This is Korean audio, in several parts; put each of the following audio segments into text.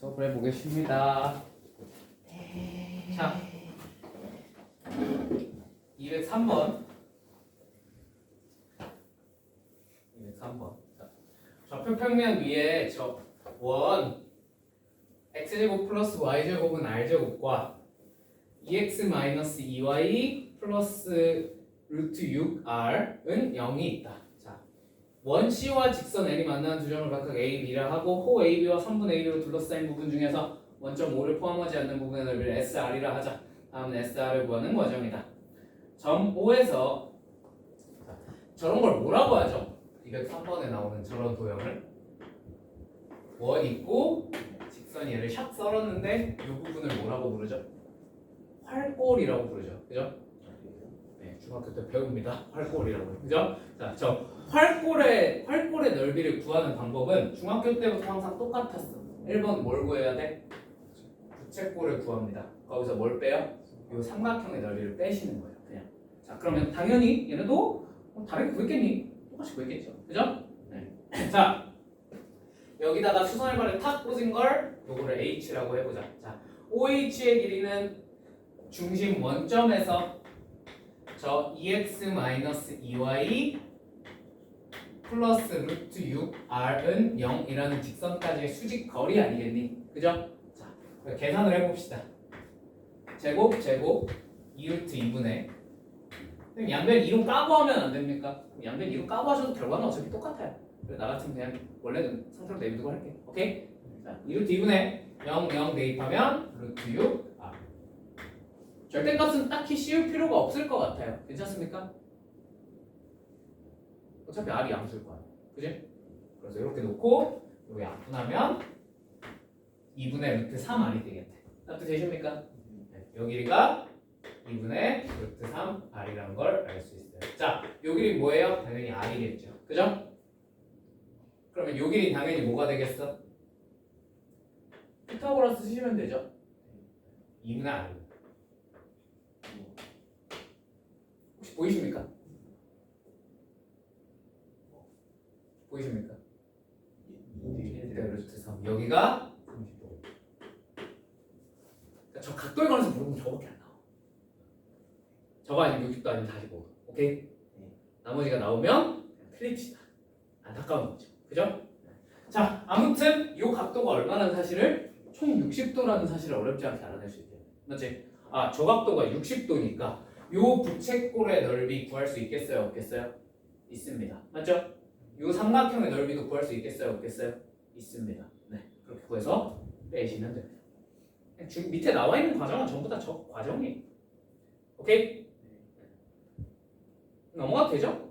수업을 해보겠습니다. 자, 203번. 203번. 좌표 평면 위에 원 x제곱 플러스 y제곱은 r제곱과 2x-2y 플러스 루트 6r은 0이 있다. 자, 원 C와 직선 N이 만나는 두 점을 각각 A, B라 하고 호 AB와 3분의 AB로 둘러싸인 부분 중에서 원점 O를 포함하지 않는 부분의 넓이를 SR이라 하자. 다음은 SR을 구하는 과정이다. 점 O에서 저런 걸 뭐라고 하죠? 203번에 나오는 저런 도형을 원 있고 직선이 얘를 샥 썰었는데 이 부분을 뭐라고 부르죠? 활골이라고 부르죠. 그죠? 네, 중학교 때 배웁니다. 활골이라고. 그죠? 자, 저 활골의 넓이를 구하는 방법은 중학교 때부터 항상 똑같았어. 1번 뭘 구해야 돼? 부채꼴을 구합니다. 거기서 뭘 빼요? 이 삼각형의 넓이를 빼시는 거예요. 그냥. 자, 그러면 당연히 얘네도 다르게 구했겠니? 똑같이 구했겠죠. 그죠? 네. 자, 여기다가 수선의 발을 탁 꽂은 걸 요거를 H라고 해보자. 자, OH의 길이는 중심 원점에서 저 2x-2y 플러스 루트 6r은 0이라는 직선까지의 수직 거리 아니겠니? 그죠? 자, 계산을 해봅시다. 제곱 2루트 2분의 양변 2로 까고 하면 안 됩니까? 양변 2로 까고 하셔도 결과는 어차피 똑같아요. 나 같으면 그냥 원래는 상태로 내비두고 할게. 오케이? 자, 2루트 2분의 0 대입하면 루트 6 r. 절대값은 딱히 씌울 필요가 없을 것 같아요. 괜찮습니까? 어차피 r이 양수일 거 아니야. 그지? 그래서 이렇게 놓고 여기 약분하면 2분의 루트 3r이 되겠네. 납득 되십니까? 네. 요 길이가 2분의 루트 3r이라는 걸 알 수 있어요. 자, 요 길이 뭐예요? 당연히 r이겠죠. 그죠? 그러면 요 길이 당연히 뭐가 되겠어? 피타고라스 쓰시면 되죠. 2분의 r. 혹시 보이십니까? 보이십니까? 1대 루트 3. 여기가 30도. 그러니까 저 각도에 관해서 물어보면 저거밖에 안 나와. 저거 아니면 60도 아니면 45도. 오케이? 나머지가 나오면 그냥 틀립시다. 안타까운 거죠. 그죠? 자, 아무튼 이 각도가 얼마라는 사실을 총 60도라는 사실을 어렵지 않게 알아낼 수 있대요. 맞지? 아, 저 각도가 60도니까 요 부채꼴의 넓이 구할 수 있겠어요? 없겠어요? 있습니다. 맞죠? 요 삼각형의 넓이도 구할 수 있겠어요? 없겠어요? 있습니다. 네, 그렇게 구해서 빼시면 됩니다. 밑에 나와 있는 과정은 전부 다 저 과정이에요. 오케이? 넘어가도 되죠?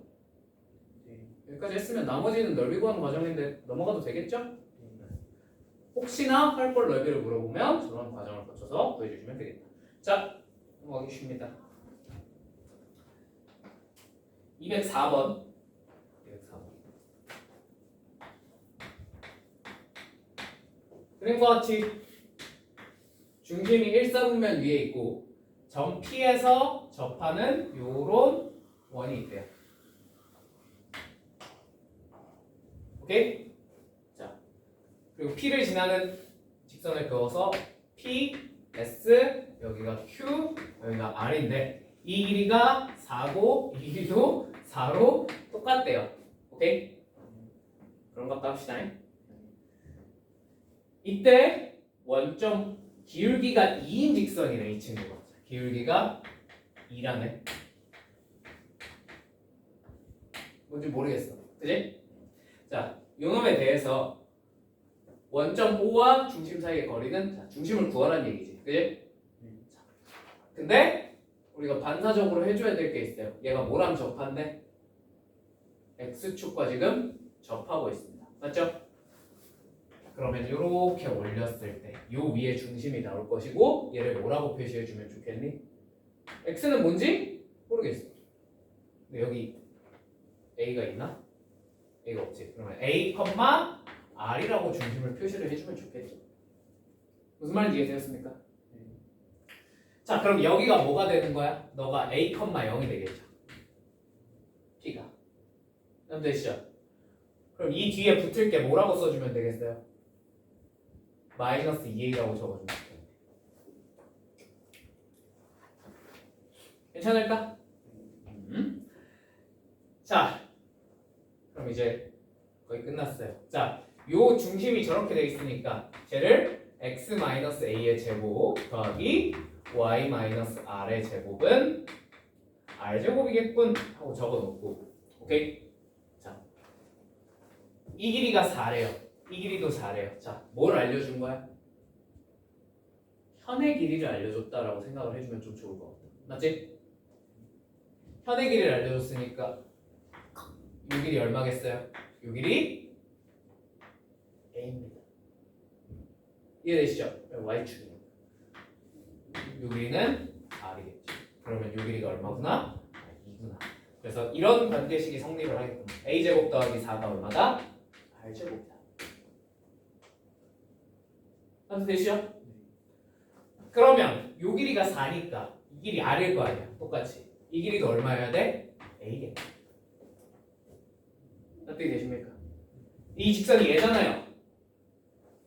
여기까지 했으면 나머지는 넓이 구하는 과정인데 넘어가도 되겠죠? 혹시나 활골 넓이를 물어보면 저런 과정을 거쳐서 구해주시면 되겠다. 자, 넘어가기 쉽니다. 204번. 그림과 같이 중심이 일사분면 위에 있고 점 P에서 접하는 요런 원이 있대요. 오케이? 자, 그리고 P를 지나는 직선을 그어서 P, S, 여기가 Q, 여기가 R인데 이 길이가 4고 이 길이도 4로 똑같대요. 오케이? 그런 것도 합시다. 이때 원점 기울기가 2인 직선이네. 이 친구가 기울기가 2라네. 뭔지 모르겠어. 그지? 자, 요놈에 대해서 원점 O와 중심 사이의 거리는 자, 중심을 구하라는 얘기지. 그지? 자, 근데 우리가 반사적으로 해줘야 될 게 있어요. 얘가 뭐랑 접한데? X축과 지금 접하고 있습니다. 맞죠? 그러면 이렇게 올렸을 때 요 위에 중심이 나올 것이고 얘를 뭐라고 표시해주면 좋겠니? X는 뭔지 모르겠어. 근데 여기 A가 있나? A가 없지. 그러면 A, R이라고 중심을 표시를 해주면 좋겠죠. 무슨 말인지 이해되셨습니까? 자, 그럼 여기가 뭐가 되는 거야? 너가 A, 0이 되겠죠. P가. 되시죠? 그럼 이 뒤에 붙을 게 뭐라고 써주면 되겠어요? 마이너스 2a라고 적어주면 돼. 괜찮을까? 자, 그럼 이제 거의 끝났어요. 자, 요 중심이 저렇게 돼 있으니까 쟤를 x-a의 제곱 더하기 y-r의 제곱은 r제곱이겠군 하고 적어놓고, 오케이? 자, 이 길이가 4래요. 이 길이도 4래요. 자, 뭘 알려준 거야? 현의 길이를 알려줬다라고 생각을 해주면 좀 좋을 것 같아. 맞지? 현의 길이를 알려줬으니까 이 길이 얼마겠어요? 이 길이 a입니다. 이해되시죠? y축이에요. 이 길이는 r이겠죠. 그러면 이 길이가 얼마구나? 2구나. 그래서 이런 관계식이 성립을 하겠군. a제곱 더하기 4가 얼마다? r제곱이다. 한수 되시죠? 그러면 이 길이가 4니까 이 길이 r일 거 아니야. 똑같이. 이 길이도 얼마여야 돼? a겠다. 어떻게 되십니까? 이 직선이 얘잖아요.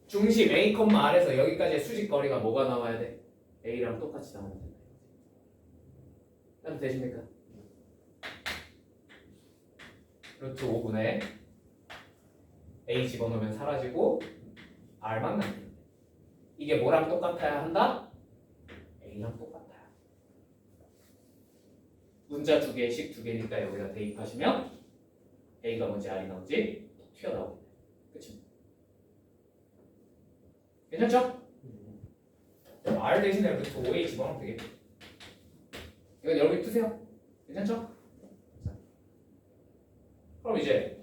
중심 a, r에서 여기까지의 수직 거리가 뭐가 나와야 돼? a랑 똑같이 나오면 된다. 어떻게 되십니까? 루트 5분의 a 집어넣으면 사라지고 r만 남는다. 이게 뭐랑 똑같아야 한다? a랑 똑같아요. 문자 두 개씩 두 개니까 여기다 대입하시면 a가 뭔지 r이 나오지 튀어나옵니다. 그치? 괜찮죠? r 대신에 루트 5a 집어넣으면 되겠죠. 이건 여러분이 푸세요. 괜찮죠? 그럼 이제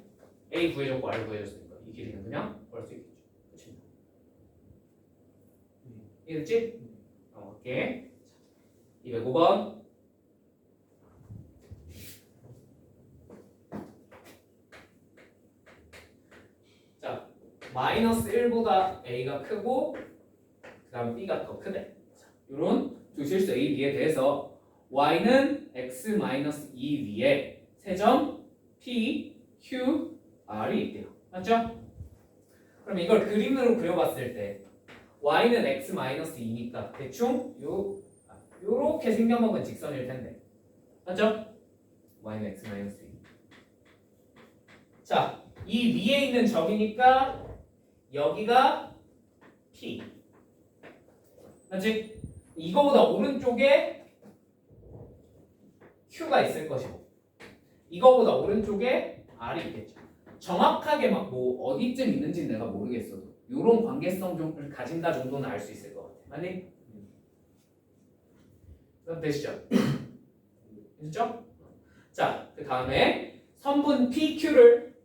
a 구해줬고 r 구해줬으니까 이 길이는 그냥 구할 수 있겠죠. 그치? 이해됐지? 오케이. 205번. 자, 마이너스 1보다 a가 크고 그 다음 b가 더 크대. 이런 두 실수 a, b에 대해서 y는 x-2 위에 세점 p, q, r이 있대요. 맞죠? 그럼 이걸 그림으로 그려봤을 때 y는 x-2니까 대충 요렇게 생겨먹은 직선일 텐데. 맞죠? y는 x-2. 자, 이 위에 있는 점이니까 여기가 p. 맞지? 이거보다 오른쪽에 q가 있을 것이고 이거보다 오른쪽에 r이 있겠죠. 정확하게 막 뭐 어디쯤 있는지는 내가 모르겠어도 요런 관계성 좀 가진다 정도는 알 수 있을 것 같아. 맞니? 그럼 되시죠? 됐죠? 자, 그 다음에 선분 PQ를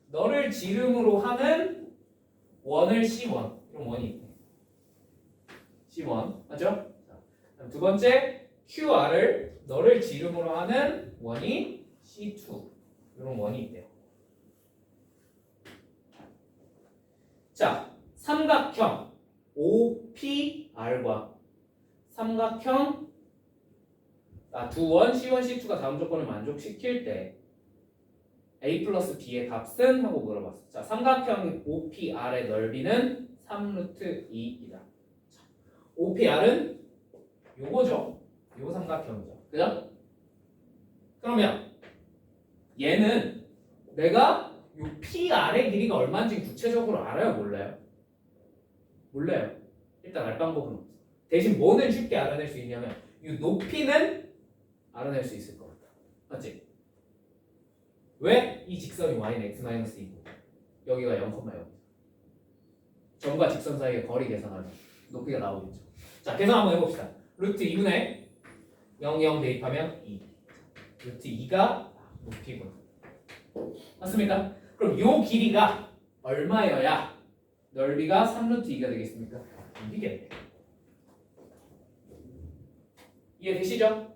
너를 지름으로 하는 원을 C1. 이런 원이 있네. C1. 맞죠? 자, 두 번째 QR을 너를 지름으로 하는 원이 C2. 이런 원이 있대요. 자, 삼각형 OPR과 삼각형 두 원 C1, C2가 다음 조건을 만족시킬 때 A 플러스 B의 값은? 하고 물어봤어. 자, 삼각형 OPR의 넓이는 3루트 2이다. OPR은 요거죠. 요 삼각형이죠. 그죠? 그러면 얘는 내가 요 PR의 길이가 얼마인지 구체적으로 알아요? 몰라요? 몰라요. 일단 알 방법은 없어. 대신 뭐는 쉽게 알아낼 수 있냐면 이 높이는 알아낼 수 있을 것 같다. 맞지? 왜? 이 직선이 y는 x-2고 여기가 0,0. 점과 직선 사이의 거리 계산하면 높이가 나오겠죠. 자, 계산 한번 해봅시다. 루트 2분의 0, 0 대입하면 2. 루트 2가 높이구나. 맞습니까? 그럼 요 길이가 얼마여야 넓이가 3루트 2가 되겠습니까? 이게 이해되시죠?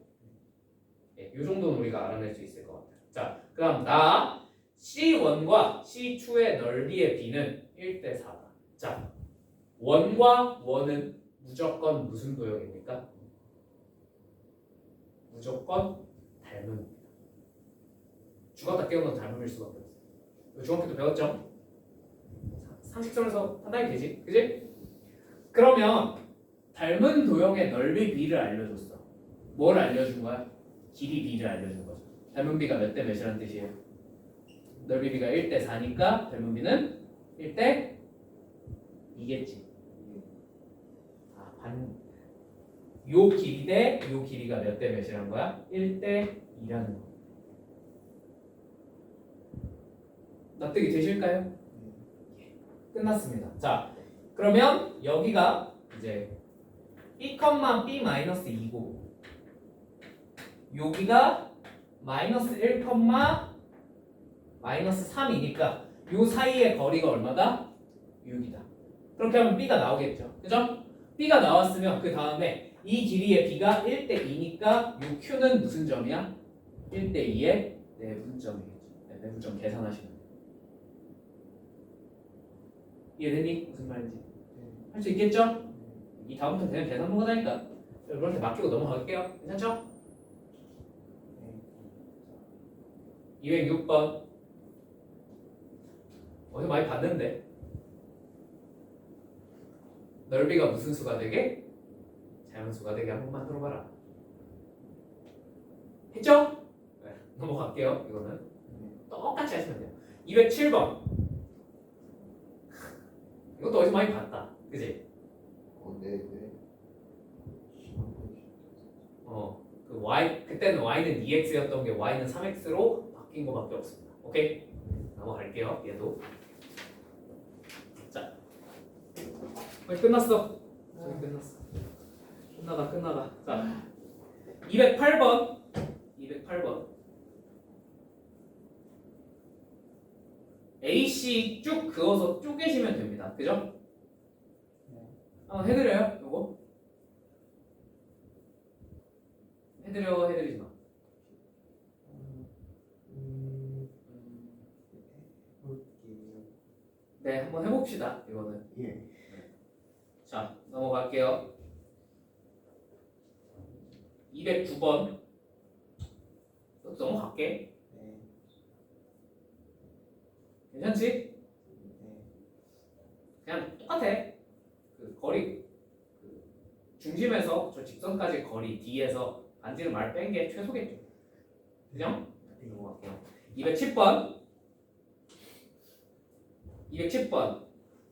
네, 요 정도는 우리가 알아낼 수 있을 것 같아요. 자, 그럼 나 C1과 C2의 넓이의 비는 1대 4다. 자, 원과 원은 무조건 무슨 도형입니까? 무조건 닮음입니다. 죽었다 깨어난 닮음일 수밖에 없어요. 중학교 때 배웠죠? 상식선에서 판단이 되지, 그지? 그러면 닮은 도형의 넓이 b를 알려줬어. 뭘 알려준 거야? 길이 b를 알려준 거죠. 닮은 b가 몇 대 몇이란 뜻이에요? 넓이 b가 1대 4니까 닮은 b는 1대 2겠지. 요 길이 대 요 길이가 몇 대 몇이란 거야? 1대 2라는 거. 납득이 되실까요? 끝났습니다. 자, 그러면 여기가 이제 b, b-2고 여기가 마이너스 1, 마이너스 3이니까 요 사이의 거리가 얼마다? 6이다. 그렇게 하면 b가 나오겠죠. 그죠? b가 나왔으면 그 다음에 이 길이의 b가 1대 2니까 요 q는 무슨 점이야? 1대 2의 내분점이겠죠. 내분점 계산하시면 돼요. 이해되니? 무슨 말인지? 할 수 있겠죠? 이 다음부터 그냥 계산 문제니까 여러분한테 맡기고 넘어갈게요. 괜찮죠? 206번 어디서 많이 봤는데 넓이가 무슨 수가 되게? 자연수가 되게 한 번만 들어봐라. 했죠? 네, 넘어갈게요. 이거는 똑같이 하시면 돼요. 207번 이것도 어디서 많이 봤다. 그지? 네. 그 y 그때는 y는 2x였던 게 y는 3x로 바뀐 거밖에 없습니다. 오케이? 넘어갈게요. 얘도. 자, 거의 끝났어. 거의 끝났어. 끝나가. 자, 208번. AC 쭉 그어서 쪼개시면 됩니다. 그죠? 한번 해드려요. 요거. 해드리지 마. 네, 한번 해봅시다. 이거는. 예. 자, 넘어갈게요. 209번. 넘어갈게. 괜찮지? 그냥 똑같아. 그 거리 그 중심에서 저 직선까지 거리 D에서 반지름 R 뺀 게 최소겠죠. 그죠? 넘어갈게요. 210번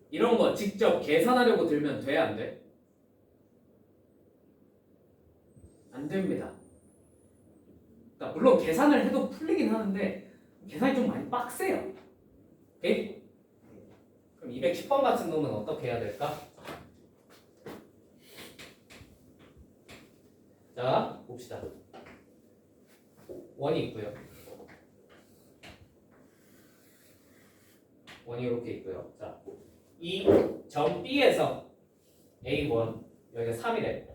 이런 거 직접 계산하려고 들면 돼? 안 돼? 안 됩니다. 그러니까 물론 계산을 해도 풀리긴 하는데 계산이 좀 많이 빡세요. 오케이? 그럼 210번 같은 놈은 어떻게 해야 될까? 자, 봅시다. 원이 있고요. 원이 이렇게 있고요. 자, 이 점 B에서 A1 여기가 3이래.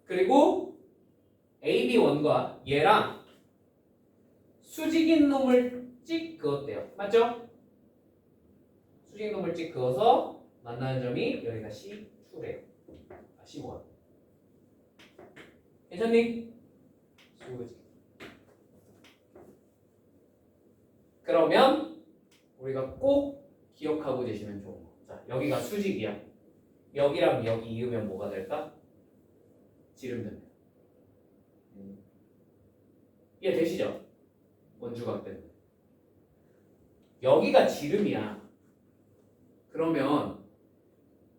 그리고 AB1과 얘랑 수직인 놈을 찍 그었대요. 맞죠? 수직인 놈을 찍 그어서 만나는 점이 여기가 C2래요. C1. 괜찮니? 그러면 우리가 꼭 기억하고 계시면 좋은 거. 자, 여기가 수직이야. 여기랑 여기 이으면 뭐가 될까? 지름됩니다. 이해되시죠? 원주각 때문에. 여기가 지름이야. 그러면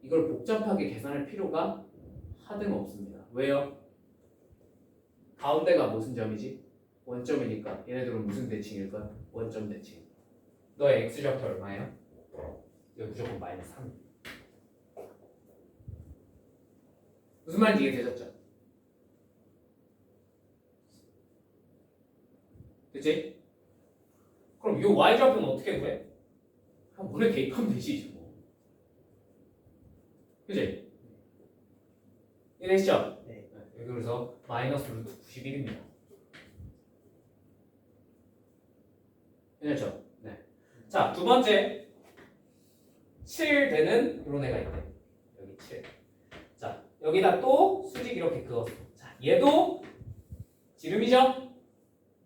이걸 복잡하게 계산할 필요가 하등 없습니다. 왜요? 가운데가 무슨 점이지? 원점이니까 얘네들은 무슨 대칭일까? 원점 대칭. 너의 x좌표 얼마예요? 이거 무조건 마이너스 3. 무슨 말인지 이해되셨죠? 그치? 그럼 이 y좌표는 어떻게 구해? 그냥 물에 대입하면 되지 뭐. 그치? 이해되시죠? 네. 여기 그래서 마이너스 루트 91입니다. 괜찮죠? 네. 자, 두 번째 7 되는 이런 애가 있대. 여기 7. 자, 여기다 또 수직 이렇게 그었어. 자, 얘도 지름이죠?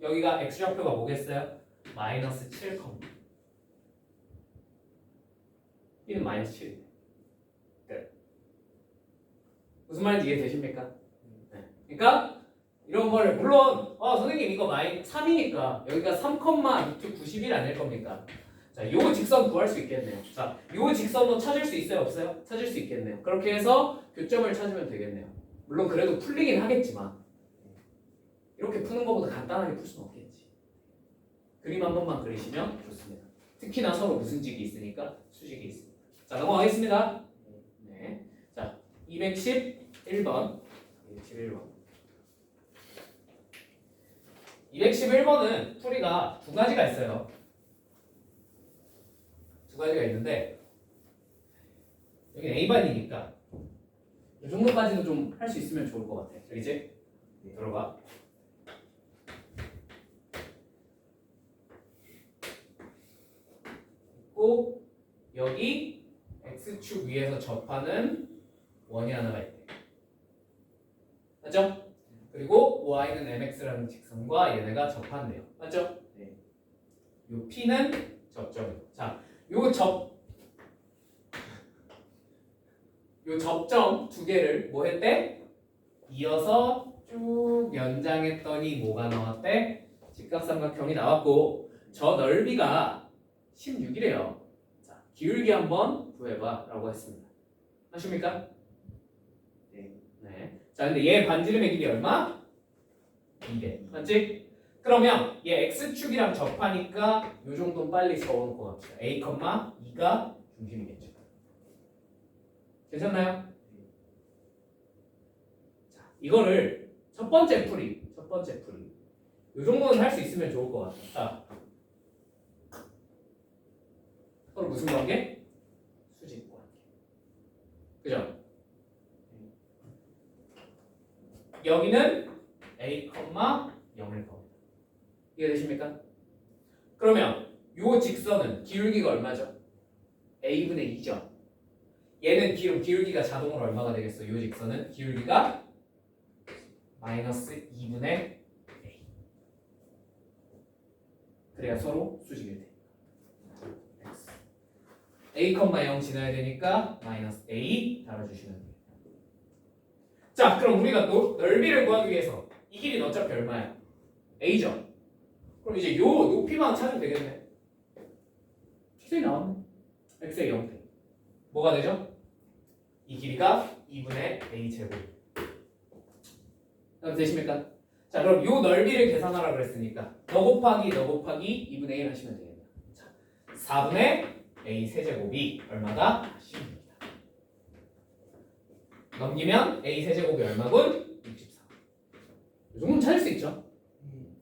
여기가 x좌표가 뭐겠어요? 마이너스 7, B는 마이너스 7. 끝. 무슨 말인지 이해되십니까? 네. 그러니까 이런 걸 물론 선생님 이거 마이 3이니까 여기가 3,91 아닐 겁니까? 자, 요 직선 구할 수 있겠네요. 자, 요 직선도 찾을 수 있어요, 없어요? 찾을 수 있겠네요. 그렇게 해서 교점을 찾으면 되겠네요. 물론 그래도 풀리긴 하겠지만 이렇게 푸는 것보다 간단하게 풀 수는 없겠지. 그림 한 번만 그리시면 좋습니다. 특히나 서로 무슨 직이 있으니까 수직이 있습니다. 자, 넘어가겠습니다. 네. 자, 211번. 211번은 풀이가 두 가지가 있어요. 두 가지가 있는데 여기 A반이니까 이 정도까지는 좀 할 수 있으면 좋을 것 같아. 그렇지? 들어봐. 있고 여기 X축 위에서 접하는 원이 하나가 있대. 맞죠? 그리고 Y는 MX라는 직선과 얘네가 접한대요. 맞죠? 네. 요 P는 접점이고. 자, 요 접점 두 개를 뭐 했대? 이어서 쭉 연장했더니 뭐가 나왔대? 직각삼각형이 나왔고 저 넓이가 16이래요. 자, 기울기 한번 구해봐 라고 했습니다. 아십니까? 네. 자, 근데 얘 반지름의 길이 얼마? 2대. 맞지? 그러면 얘 X축이랑 접하니까 요 정도는 빨리 적어놓고 갑시다. A, 2가 중심이겠죠. 괜찮나요? 자, 이거를 첫 번째 풀이. 요 정도는 할 수 있으면 좋을 것 같아. 자, 서로 무슨 관계? 수직 관계. 그죠? 여기는 A, 0일 겁니다. 이해되십니까? 그러면 요 직선은 기울기가 얼마죠? A분의 2죠. 얘는 기울기가 자동으로 얼마가 되겠어? 요 직선은 기울기가 마이너스 2분의 A. 그래야 서로 수직일 때. A, 0 지나야 되니까 마이너스 A 달아주시면 돼요. 자, 그럼 우리가 넓이를 구하기 위해서 이 길이는 어차피 얼마야? A죠. 그럼 이제 요 높이만 찾으면 되겠네. x이 나왔네. x의 0대. 뭐가 되죠? 이 길이가 2분의 A 제곱. 되십니까? 자, 그럼 요 넓이를 계산하라 그랬으니까 너 곱하기 2분의 1 하시면 되겠네요. 자, 4분의 A 세제곱이 얼마다? 10입니다. 넘기면 A 세제곱이 얼마군? 64. 이 정도는 찾을 수 있죠?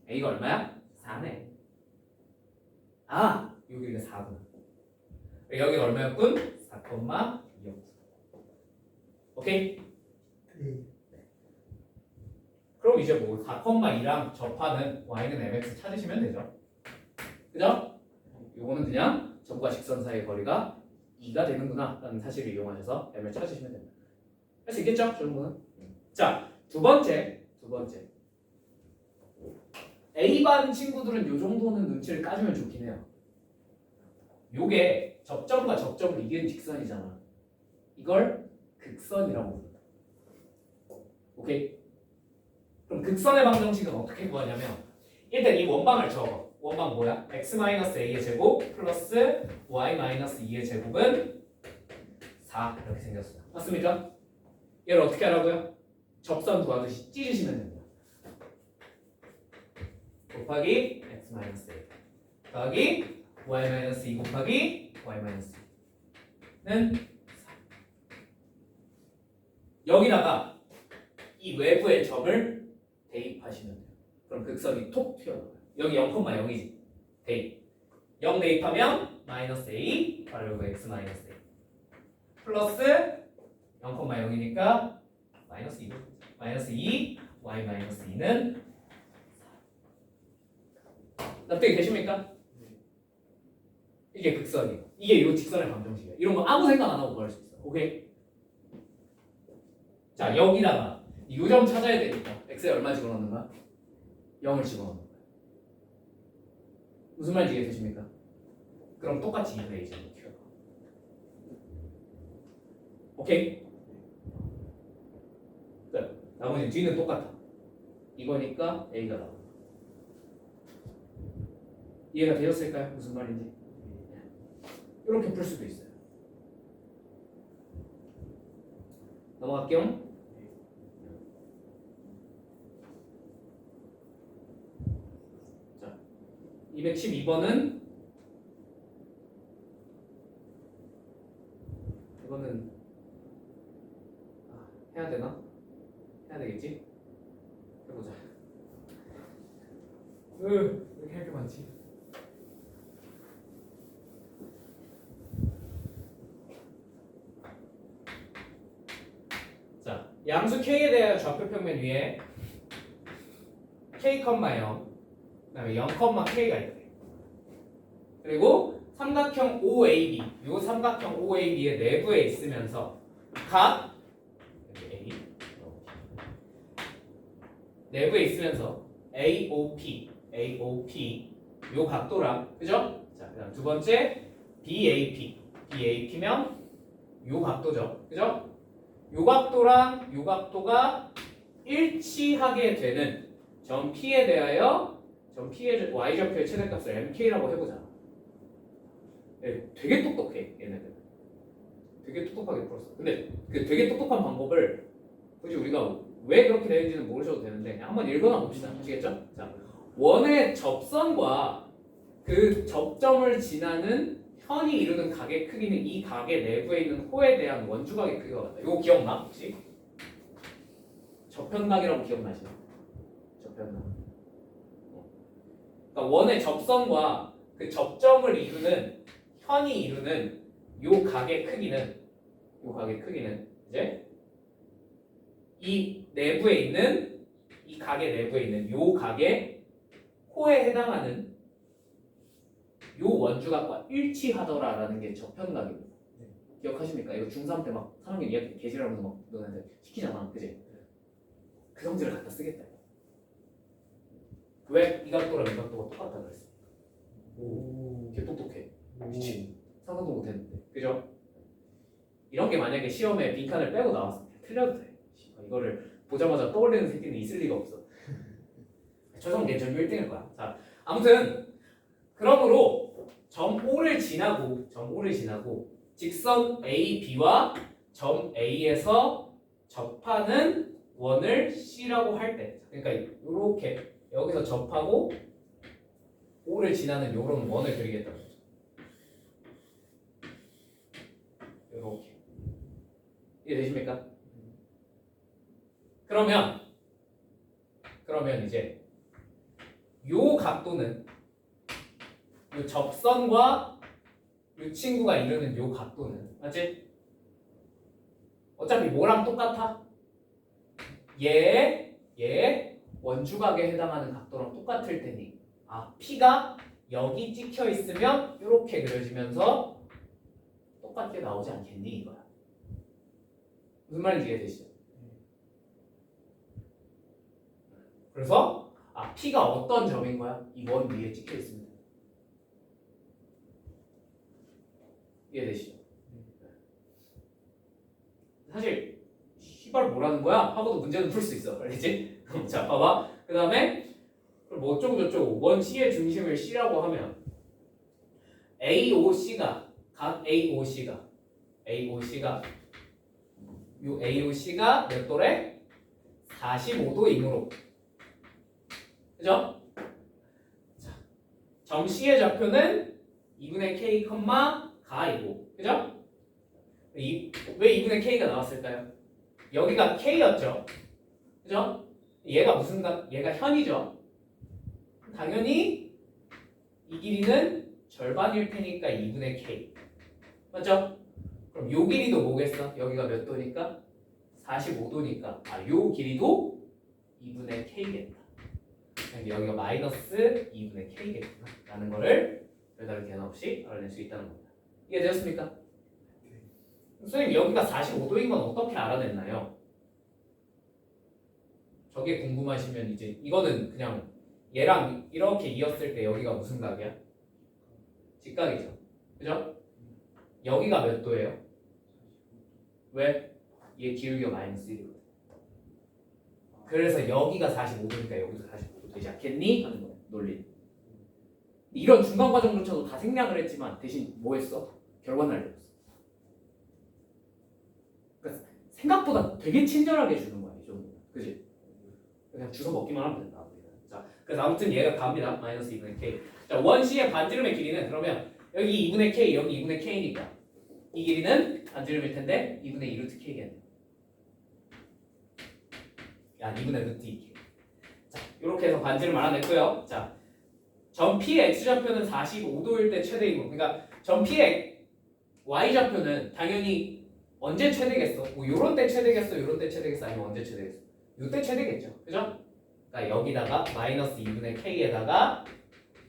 A가 얼마야? 4네. 아, 여기가 4분. 여기가 얼마였군? 4,2였군. 오케이? 네. 그럼 이제 뭐 4,2랑 접하는 Y는 MX 찾으시면 되죠. 그죠? 요거는 그냥 점과 직선 사이의 거리가 2가 되는구나 라는 사실을 이용하셔서 M을 찾으시면 됩니다. 할 수 있겠죠? 저 정도는? 자, 두 번째. A반 친구들은 요 정도는 눈치를 까주면 좋긴 해요. 요게 접점과 접점을 이기는 직선이잖아. 이걸 극선이라고 부른다. 오케이? 그럼 극선의 방정식은 어떻게 구하냐면 일단 이 원방을 적어. 원방 뭐야? x-a의 제곱 플러스 y-2의 제곱은 4 이렇게 생겼어요. 맞습니까? 얘를 어떻게 하라고요? 접선 구하듯이 찢으시면 됩니다. 곱하기 x-a 더하기 y-2 곱하기 y-2는 4. 여기다가 이 외부의 점을 대입하시면 돼요. 그럼 극선이 톡 튀어나와요. 여기 0,0이지. 대입. 0 대입하면 마이너스 a 바로 여기 x 마이너스 a 플러스 0,0이니까 마이너스 2. 마이너스 2 y 마이너스 2는 4. 납득이 되십니까? 이게 극선이에요. 이게 이 직선의 방정식이에요. 이런 거 아무 생각 안 하고 구할 수 있어. 오케이? 자, 여기다가 이 요점 찾아야 되니까 x에 얼마 집어넣는가? 0을 집어넣는 거예요. 무슨 말인지 이해되십니까? 그럼 똑같이 2분의 2제곱 튀어나와. 오케이? 끝. 나머지 뒤는 똑같아. 이거니까 A가 나와. 이해가 되셨을까요? 무슨 말인지? 이렇게 풀 수도 있어요. 넘어갈게요. 자, 212번은 이거는 해야 되나? 해야 되겠지? 해보자. 이렇게 할 게 많지. 자, 양수 K에 대한 좌표 평면 위에 K, 0, 그다음에 0, K가 있대. 그리고 삼각형 OAB, 요 삼각형 OAB의 내부에 있으면서 각 A 내부에 있으면서 AOP 요 각도랑, 그죠? 자, 그다음 두 번째 BAP면 요 각도죠, 그죠? 요 각도랑 요 각도가 일치하게 되는 점 P에 대하여 점 P의 y좌표의 최대값을 MK라고 해보자. 네, 되게 똑똑해 얘네들. 되게 똑똑하게 풀었어. 근데 그 되게 똑똑한 방법을 굳이 우리가 왜 그렇게 되는지는 모르셔도 되는데 그냥 한번 읽어나 봅시다. 아시겠죠? 자, 원의 접선과 그 접점을 지나는 현이 이루는 각의 크기는 이 각의 내부에 있는 호에 대한 원주각의 크기와 같다. 이거 기억나? 혹시? 저편각이라고 기억나시나요? 저편각. 그러니까 원의 접선과 그 접점을 이루는 현이 이루는 요 각의 크기는 이제 이 내부에 있는 이 각의 내부에 있는 요 각의 호에 해당하는 요 원주각과 일치하더라라는 게 저편각입니다. 네. 기억하십니까? 이거 중3 때 막 3학년 2학기 계시라면서 막 너네한테 시키잖아, 그지? 그 성질을 갖다 쓰겠다. 왜 이 각도랑 이 각도가 똑같다 그랬어? 오, 걔 똑똑해. 미친. 상상도 못했는데, 그죠? 이런 게 만약에 시험에 빈칸을 빼고 나왔으면 틀려도 돼. 이거를 보자마자 떠올리는 새끼는 있을 리가 없어. 최종 개점 1등일 거야. 자, 아무튼 그러므로 점 O를 지나고 직선 AB와 점 A에서 접하는 원을 C라고 할 때, 그러니까 이렇게 여기서 접하고 O를 지나는 이런 원을 그리겠다는 거죠. 이렇게 이해되십니까? 그러면 이제 요 각도는 요 접선과 요 친구가 이루는 요 각도는, 맞지? 어차피 뭐랑 똑같아? 얘 원주각에 해당하는 각도랑 똑같을 테니 P가 여기 찍혀 있으면 이렇게 그려지면서 똑같게 나오지 않겠니 이거야. 무슨 말인지 이해되시죠? 그래서 P가 어떤 점인 거야? 이 원 위에 찍혀 있습니다. 이해되시죠? 사실 시발 뭐라는 거야? 하고도 문제는 풀 수 있어. 알겠지? 자, 봐봐. 그 다음에 뭐 어쩌고 저쩌고 원 C의 중심을 C라고 하면 AOC가 요 AOC가 몇 도래? 45도이므로, 그죠? 자, 점 C의 좌표는 2분의 K, 가이고, 그죠? 왜 2분의 K가 나왔을까요? 여기가 K였죠, 그죠? 얘가 무슨 각? 얘가 현이죠. 당연히 이 길이는 절반일 테니까 2분의 K, 맞죠? 그럼 요 길이도 뭐겠어? 여기가 몇 도니까? 45도니까 요 길이도 2분의 K겠다. 여기가 마이너스 2분의 K겠구나 라는 거를 별다른 개념 없이 알아낼 수 있다는 겁니다. 이해되셨습니까? 선생님 여기가 45도인 건 어떻게 알아냈나요? 저게 궁금하시면 이제 이거는 그냥 얘랑 이렇게 이었을 때 여기가 무슨 각이야? 직각이죠. 그죠? 여기가 몇 도예요? 왜? 얘 기울기가 마이너스 1이거든. 그래서 여기가 45도니까 여기도 45도 되지 않겠니? 하는 거야. 논리. 이런 중간 과정조차도 다 생략을 했지만 대신 뭐 했어? 결과는 알려줬어. 그러니까 생각보다 되게 친절하게 주는 거야. 이 정도면. 그지? 그냥 주워 먹기만 하면 된다. 자, 그래서 아무튼 얘가 갑니다. 마이너스 2분의 k. 자, 원시의 반지름의 길이는 그러면 여기 2분의 k, 여기 2분의 k니까 이 길이는 반지름일 텐데 2분의 2 루트 k겠네. 야, 2분의 루트 2k. 자, 이렇게 해서 반지름 알아냈고요. 자, 점 P의 x좌표는 45도일 때 최대이고, 그러니까 점 P의 y좌표는 당연히 언제 최대겠어? 뭐 요런 때 최대겠어? 요런 때 최대겠어? 아니면 언제 최대겠어? 요때 최대겠죠. 그죠? 그러니까 여기다가 마이너스 2분의 k에다가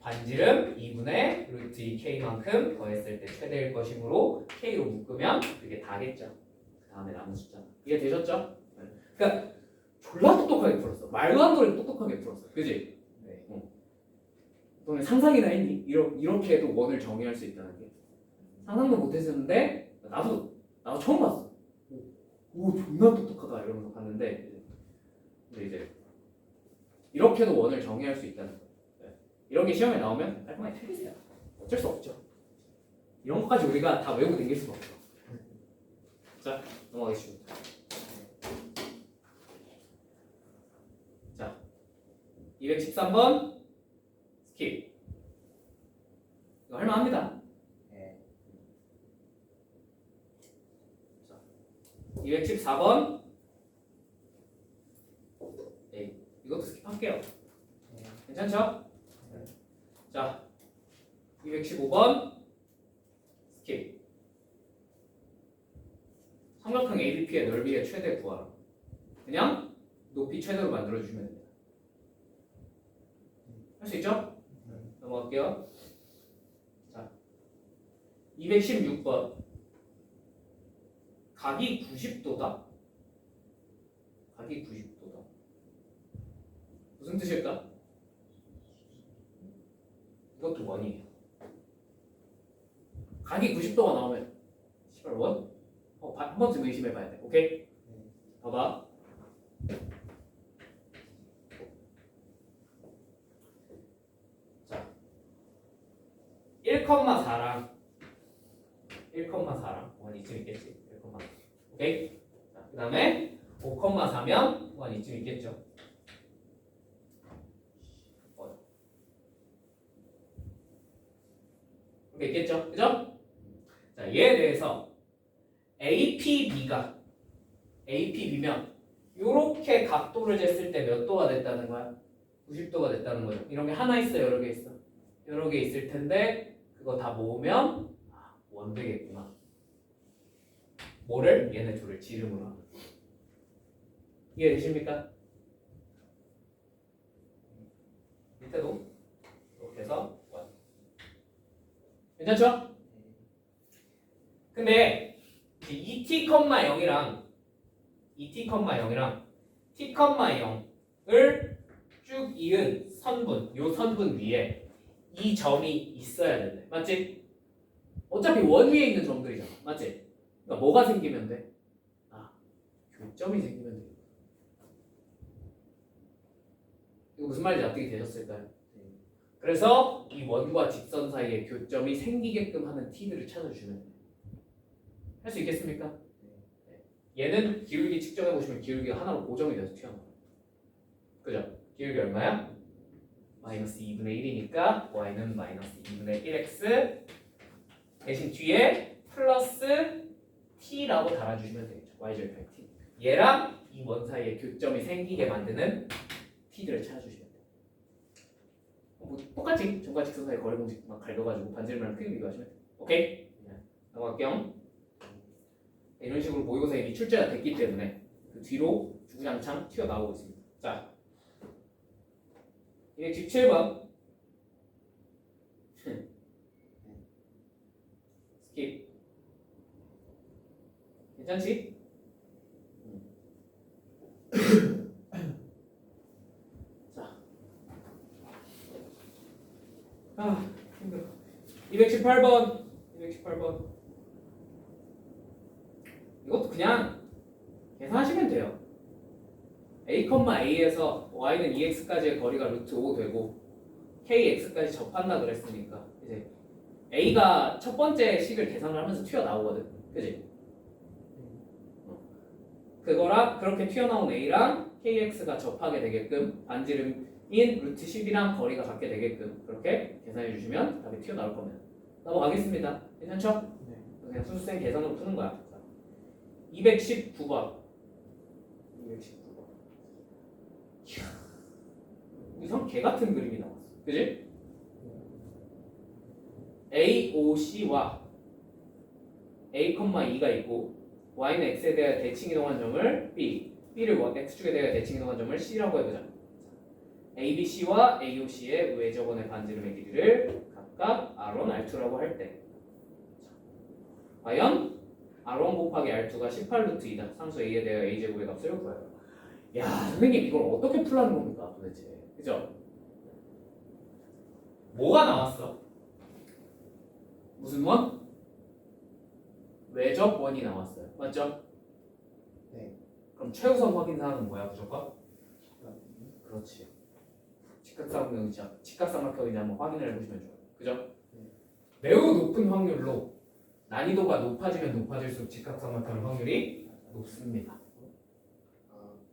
반지름 2분의 루트 2k만큼 더했을 때 최대일 것이므로 k로 묶으면 그게 다겠죠. 그 다음에 남은 숫자. 이해 되셨죠? 그러니까 졸라 똑똑하게 풀었어. 말도 안 되게 똑똑하게 풀었어. 그지? 네. 너는 상상이나 했니? 이렇게 해도 원을 정의할 수 있다는 게 상상도 못했었는데 나도 처음 봤어. 오 존나 똑똑하다 이러면서 봤는데 근데 이제 이렇게도 원을 정의할 수 있다는 거예요. 네. 이런 게 시험에 나오면 깔끔하게 틀리세요. 어쩔 수 없죠. 이런 것까지 우리가 다 외우고 다닐 수가 없죠. 자 넘어가겠습니다. 자 213번 스킵. 이거 할만합니다. 네. 자, 214번. 네, 이것도 스킵할게요. 네. 괜찮죠? 네. 자, 215번 스킵. 삼각형 ABP의 넓이의 최대 구하라. 그냥 높이 최대로 만들어주시면 됩니다. 할 수 있죠? 넘어갈게요. 자, 216번. 각이 90도다. 각이 90도다. 무슨 뜻일까? 이것도 원이에요. 각이 90도가 나오면 시발 원? 한 번쯤 의심해봐야 돼. 오케이? 봐봐. 자, 1,4랑 1,4랑 원 이쯤 있겠지. 1,4. 오케이? 자, 그 다음에 5,4면 원 이쯤 있겠죠. 이렇게 있겠죠. 그죠? 자, 얘에 대해서 APB가 APB면 이렇게 각도를 쟀을 때 몇 도가 됐다는 거야? 90도가 됐다는 거죠. 이런 게 하나 있어, 여러 개 있어. 여러 개 있을 텐데 그거 다 모으면 원 되겠구나. 뭐를? 얘네 둘을 지름으로 하는. 이해되십니까? 밑에도 이렇게 해서 원. 괜찮죠? 근데 ET,0이랑 ET,0이랑 T,0을 쭉 이은 선분, 요 선분 위에 이 점이 있어야 된대. 맞지? 어차피 원 위에 있는 점들이잖아. 맞지? 그러니까 뭐가 생기면 돼? 교점이 생기면 돼. 이거 무슨 말인지 납득이 되셨을까요? 그래서 이 원과 직선 사이에 교점이 생기게끔 하는 t들을 찾아주시면 돼요. 할 수 있겠습니까? 얘는 기울기 측정해 보시면 기울기가 하나로 고정이 돼서 튀어나와요. 그죠? 기울기 얼마야? 마이너스 2분의 1이니까 y는 마이너스 2분의 1x 대신 뒤에 플러스 t라고 달아주시면 되겠죠. y절편 t. 얘랑 이 원 사이에 교점이 생기게 만드는 t들을 찾아주시면 돼요. 뭐 똑같이 점과 직선 사이 거리 공식 막 갈겨가지고 반지름이랑 크기 비교하시면 돼요. 오케이? 넘어갈게요. 이런 식으로 모의고사 이미 출제가 됐기 때문에 그 뒤로 주구장창 튀어나오고 있습니다. 자, 217번 스킵. 괜찮지? 자, 힘들어. 218번 이것도 그냥 계산하시면 돼요. a,a에서 y는 2x까지의 거리가 루트 5 되고 kx까지 접한다 그랬으니까 이제 a가 첫 번째 식을 계산을 하면서 튀어나오거든. 그지? 그거랑 그렇게 튀어나온 a랑 kx가 접하게 되게끔 반지름인 루트 10이랑 거리가 같게 되게끔 그렇게 계산해 주시면 답이 튀어나올 겁니다. 넘어가겠습니다. 괜찮죠? 네. 그냥 순수생 계산으로 푸는 거야. 219번. 219번. 이상 개 같은 그림이 나왔어. 그지? A, O, C와 A, E가 있고 Y는 X에 대해 대칭 이동한 점을 B, B를 X축에 대해 대칭 이동한 점을 C라고 해보자. A, B, C와 A, O, C의 외접원의 반지름의 길이를 각각 R1, R2라고 할 때 과연 R1 곱하기 R2가 18루트 2다. 상수 A에 대해 A제곱의 값을 구해요. 야, 선생님 이걸 어떻게 풀라는 겁니까 도대체? 그죠? 뭐가 나왔어? 무슨 원? 외접원이 나왔어요. 맞죠? 네. 그럼 최우선 확인 사항은 뭐야 무조건? 그렇지. 직각삼각형인지 한번 확인을 해보시면 좋아요. 그죠? 매우 높은 확률로 난이도가 높아지면 높아질수록 직각삼각형 확률이 높습니다.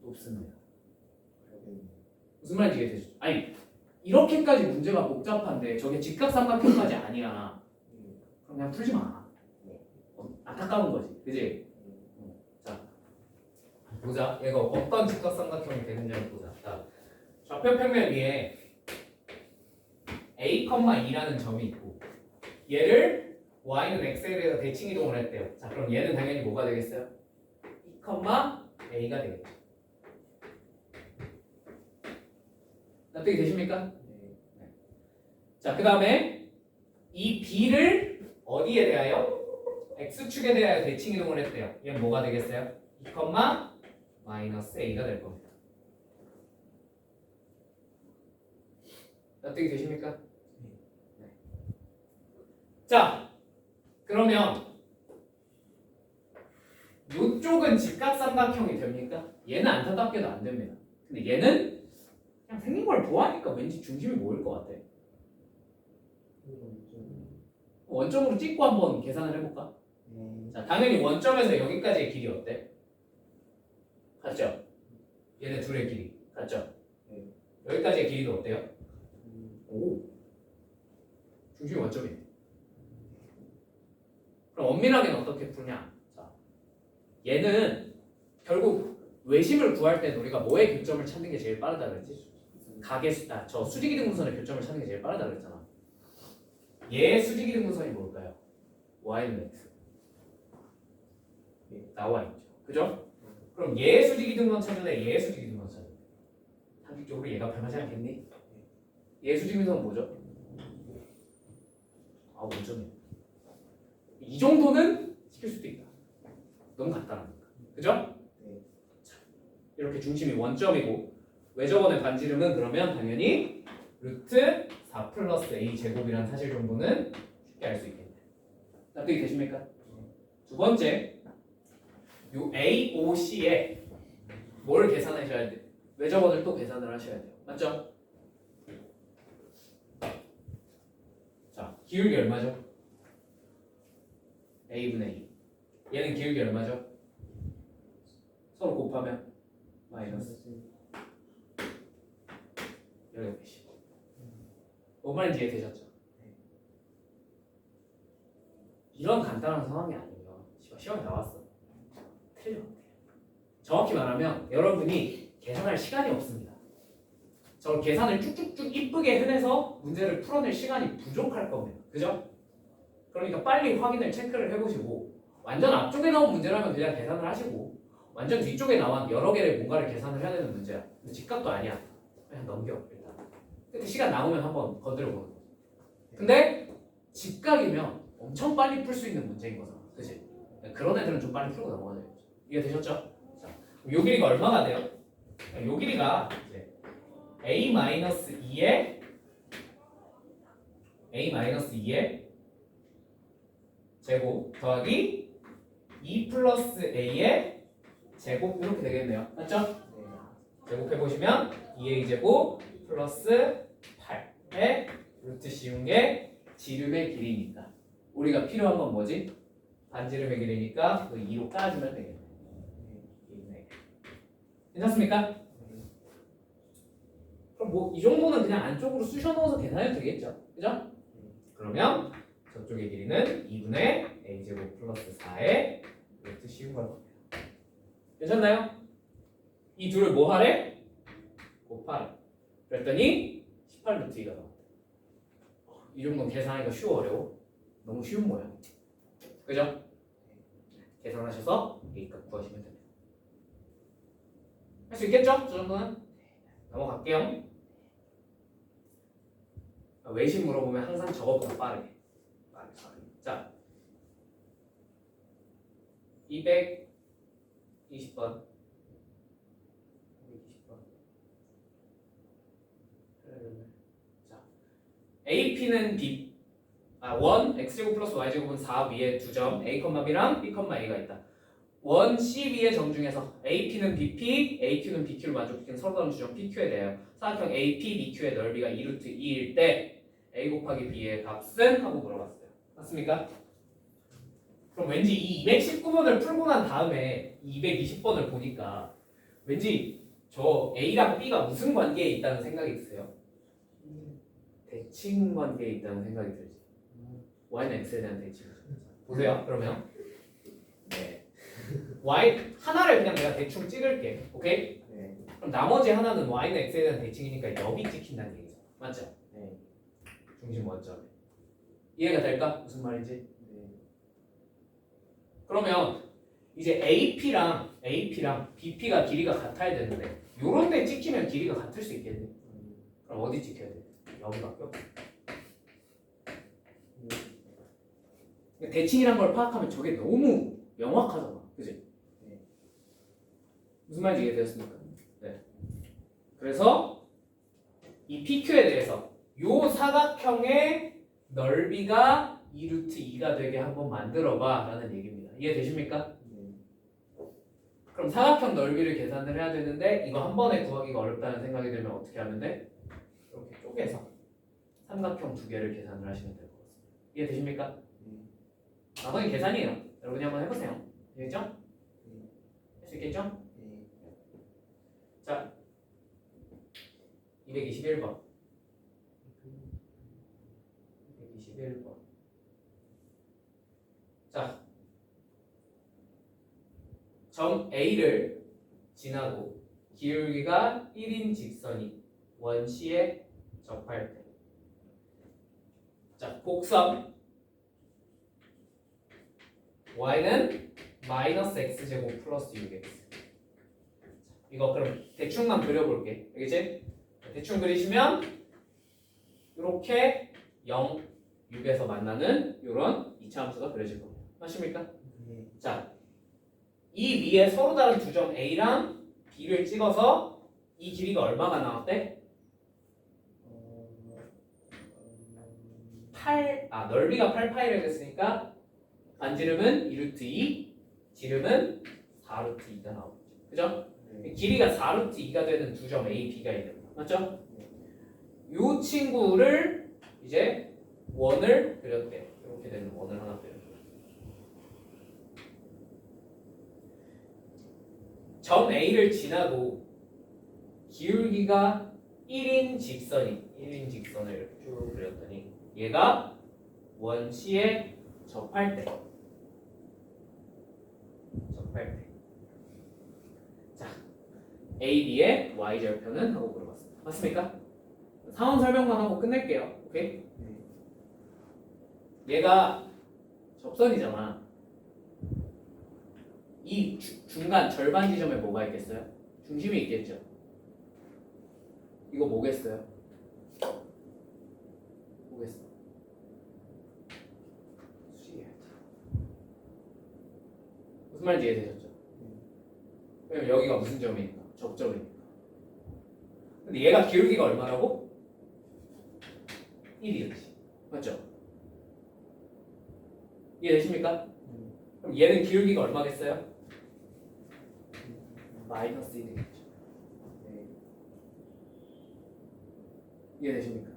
높습니다. 무슨 말인지 이해되죠? 아니 이렇게까지 문제가 복잡한데 저게 직각삼각형까지 아니야. 그럼 그냥 풀지 마. 안타까운 거지, 그지? 자, 보자. 얘가 어떤 직각삼각형이 되는지 한번 보자. 자, 좌표 평면 위에 A, 2라는 점이 있고 얘를 y는 x에 대해서 대칭 이동을 했대요. 자, 그럼 얘는 당연히 뭐가 되겠어요? 2, a가 되겠죠. 납득이 되십니까? 네. 자, 그 다음에 이 b를 어디에 대하여? x축에 대하여 대칭 이동을 했대요. 얘는 뭐가 되겠어요? 2, a가 될 겁니다. 납득이 되십니까? 네. 자, 그러면 이쪽은 직각삼각형이 됩니까? 얘는 안타깝게도 안 됩니다. 근데 얘는 그냥 생긴 걸 보아하니까 왠지 중심이 모일 것 같아. 원점으로 찍고 한번 계산을 해볼까? 자, 당연히 원점에서 여기까지의 길이 어때? 같죠? 얘네 둘의 길이 같죠? 여기까지의 길이도 어때요? 오, 중심이 원점이네. 그럼 엄밀하게는 어떻게 푸냐? 자, 얘는 결국 외심을 구할 때 우리가 뭐의 교점을 찾는 게 제일 빠르다 그랬지? 저 수직이등분선의 교점을 찾는 게 제일 빠르다 그랬잖아. 얘의 수직이등분선이 뭘까요? y는 x. 나와 있죠. 그죠? 그럼 얘의 수직이등분 찾을래? 얘의 수직이등분 찾을래? 상식적으로 얘가 변하지 않겠니? 얘의 수직이등분은 뭐죠? 원점이야. 이 정도는 시킬 수도 있다. 너무 간단하니까. 그죠? 자, 이렇게 중심이 원점이고 외접원의 반지름은 그러면 당연히 루트 4 플러스 a 제곱이라는 사실 정도는 쉽게 알 수 있겠네. 납득이 되십니까? 두 번째, 요 a, o, c에 뭘 계산하셔야 돼? 외접원을 또 계산을 하셔야 돼요. 맞죠? 자, 기울기 얼마죠? a분의 2. 얘는 기울기 얼마죠? 서로 곱하면 마이너스 16배. 뭔 말인지 이해되셨죠? 이런 간단한 상황이 아니면 시험에 나왔어. 틀려. 정확히 말하면 여러분이 계산할 시간이 없습니다. 저 계산을 쭉쭉쭉 이쁘게 해내서 문제를 풀어낼 시간이 부족할 겁니다. 그죠? 그러니까 빨리 확인을 체크를 해보시고 완전 앞쪽에 나온 문제라면 그냥 계산을 하시고 완전 뒤쪽에 나온 여러 개의 뭔가를 계산을 해야 되는 문제야. 근데 직각도 아니야. 그냥 넘겨 일단. 근데 시간 남으면 한번 건드려 보는 거지. 근데 직각이면 엄청 빨리 풀 수 있는 문제인 거잖아. 그치? 그런 애들은 좀 빨리 풀고 넘어가야죠. 이해되셨죠? 자, 요 길이가 얼마가 돼요? 요 길이가 이제 a-2의 제곱 더하기 2 플러스 a의 제곱 이렇게 되겠네요. 맞죠? 제곱해보시면 2a 제곱 플러스 8의 루트 씌운 게 지름의 길이니까 우리가 필요한 건 뭐지? 반지름의 길이니까 그 2로 까주면 되겠네. 괜찮습니까? 그럼 뭐 이 정도는 그냥 안쪽으로 쑤셔 넣어서 계산해도 되겠죠? 그죠? 그러면 저쪽의 길이는 2분의 a제곱 플러스 4의 루트 씌운 걸 겁니다. 괜찮나요? 이 둘을 뭐 하래? 곱하래. 그랬더니 18 루트 2가 나왔다. 이 정도는 계산하기가 쉬워 어려워? 너무 쉬운 모양. 그죠? 계산하셔서 A값 구하시면 됩니다. 할 수 있겠죠? 저 정도는? 넘어갈게요. 외신 물어보면 항상 저것보다 빠르게. 자, 220번. 220번. 자, AP는 B, 1, X제곱 플러스 Y제곱은 4 위에 2점, A, B랑 B, A가 있다. 1, CB의 정중에서 AP는 BP, AQ는 BQ를 만족시키는 서로 다른 주점 PQ에 대하여 사각형 AP, BQ의 넓이가 2루트 2일 때 A 곱하기 B의 값은? 하고 물어봤어요. 맞습니까? 그럼 왠지 이 219번을 풀고 난 다음에 220번을 보니까 왠지 저 A랑 B가 무슨 관계에 있다는 생각이 드세요? 대칭 관계에 있다는 생각이 들지. Y는 X에 대한 대칭. 보세요. 그러면 네. Y 하나를 그냥 내가 대충 찍을게. 오케이? 네. 그럼 나머지 하나는 Y는 X에 대한 대칭이니까 여기 찍힌다는 얘기죠. 맞죠? 네. 중심 원점에. 이해가 될까? 무슨 말인지? 네. 그러면 이제 AP랑 BP가 길이가 같아야 되는데 요런 데 찍히면 길이가 같을 수 있겠네. 그럼 어디 찍혀야 돼? 여기 바뀌어? 대칭이란 걸 파악하면 저게 너무 명확하잖아. 그지? 네. 무슨 말인지 이해되셨습니까? 네. 그래서 이 PQ에 대해서 요 사각형의 넓이가 2루트 2가 되게 한번 만들어봐 라는 얘기입니다. 이해되십니까? 네. 그럼 사각형 넓이를 계산을 해야 되는데 이거 한 번에 구하기가 어렵다는 생각이 들면 어떻게 하면 돼? 이렇게 쪼개서 삼각형 두 개를 계산을 하시면 될 것 같습니다. 이해되십니까? 나머지 계산이에요. 여러분이 한번 해보세요. 되겠죠? 할 수 있겠죠? 네. 자, 221번. 221번. 자, 점 A를 지나고 기울기가 1인 직선이 원시에 접할 때. 자, 곡선 y는 마이너스 x제곱 플러스 6x. 이거 그럼 대충만 그려볼게. 알겠지? 대충 그리시면 이렇게 0, 6에서 만나는 이런 이차함수가 그려질 겁니다. 맞습니까? 네. 자, 이 위에 서로 다른 두 점 A랑 B를 찍어서 이 길이가 얼마가 나왔대? 8, 넓이가 8파이를 했으니까 반지름은 2루트 2, 지름은 4루트 2가 나오죠. 그죠? 네. 길이가 4루트 2가 되는 두 점 A, B가 있는 거. 맞죠? 이 친구를 이제 원을 그렸대. 이렇게 되는 원을 하나 그려줘. 점 A를 지나고 기울기가 1인 직선을 이렇게 쭉 그렸더니 얘가 원시에 접할 때. 자, A, B의 Y절편은 하고 물어봤습니다. 맞습니까? 상황 설명만 하고 끝낼게요. 오케이? 얘가 접선이잖아. 이 중간 절반 지점에 뭐가 있겠어요? 중심이 있겠죠. 이거 뭐겠어요? 뭐겠어? 무슨 말인지 이해되셨죠? 왜냐면 여기가 무슨 점이니까? 접점이니까. 근데 얘가 기울기가 얼마라고? 1이었지. 맞죠? 이해되십니까? 그럼 그럼 얘는 기울기가 얼마겠어요? 마이너스 1이 되겠죠. 이해되십니까?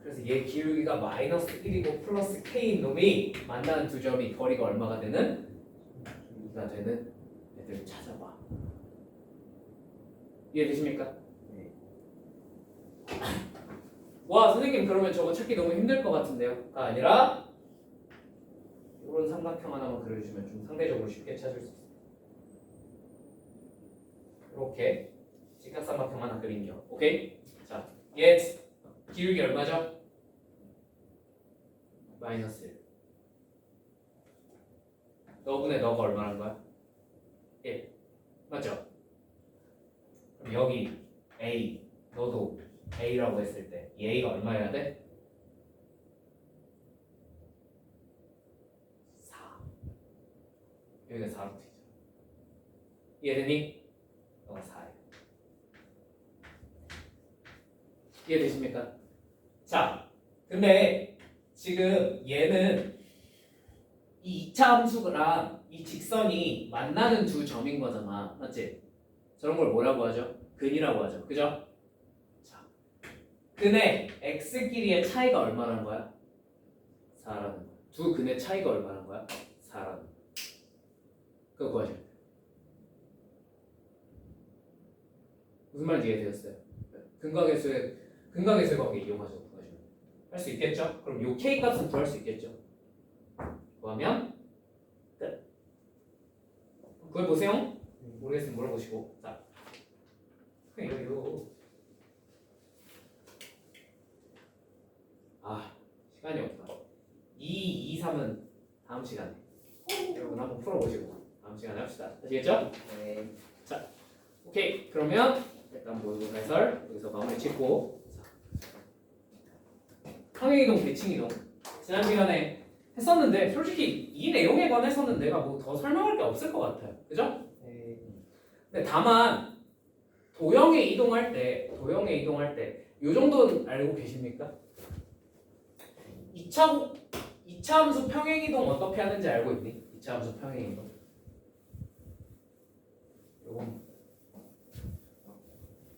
그래서 얘 기울기가 마이너스 1이고 플러스 K인 놈이 만나는 두 점이 거리가 얼마가 되는? 2가 되는 애들 찾아봐. 이해되십니까? 네. 와 선생님 그러면 저거 찾기 너무 힘들 것 같은데요? 가 아니라 이런 삼각형 하나만 그려주시면 좀 상대적으로 쉽게 찾을 수 있어요. 이렇게 직각삼각형 하나 그림요. 오케이? 자, 얘 기울기 얼마죠? 마이너스 1. 너분의 너가 얼마란 거야? 1. 맞죠? 그럼 여기 A, 너도 A라고 했을 때 이 A가 얼마여야 돼? 4. 여기가 4로 되죠. 이해되니? 너가 4야. 이해되십니까? 자, 근데 지금 얘는 이 2차 함수랑 이 직선이 만나는 두 점인 거잖아. 맞지? 저런 걸 뭐라고 하죠? 근이라고 하죠. 그죠? 자, 근의 x 길이의 차이가 얼마라는 거야? 4라는 거야. 두 근의 차이가 얼마라는 거야? 4라는 거야. 그거 구하셔야 돼. 무슨 말인지 이해되셨어요? 근각의 수의 관계 이용하셔서 구하시면 돼요. 할 수 있겠죠? 그럼 요 k 값은 구할 수 있겠죠? 구하면 끝. 구해보세요. 모르겠으면 물어보시고. 자, 이거. 아, 시간이 없다. 2, 2, 3은 다음 시간에. 여러분 한번 풀어보시고 다음 시간에 합시다. 아시겠죠? 네. 자, 오케이. 그러면 일단 모의고사 해설 여기서 마무리 짓고. 평행이동, 대칭이동. 지난 시간에 했었는데 솔직히 이 내용에 관해서는 내가 뭐 더 설명할 게 없을 것 같아요. 그죠? 네. 근데 다만 도형에 이동할 때 이 정도는 알고 계십니까? 2차 함수 평행이동 어떻게 하는지 알고 있니? 2차 함수 평행이동. 요건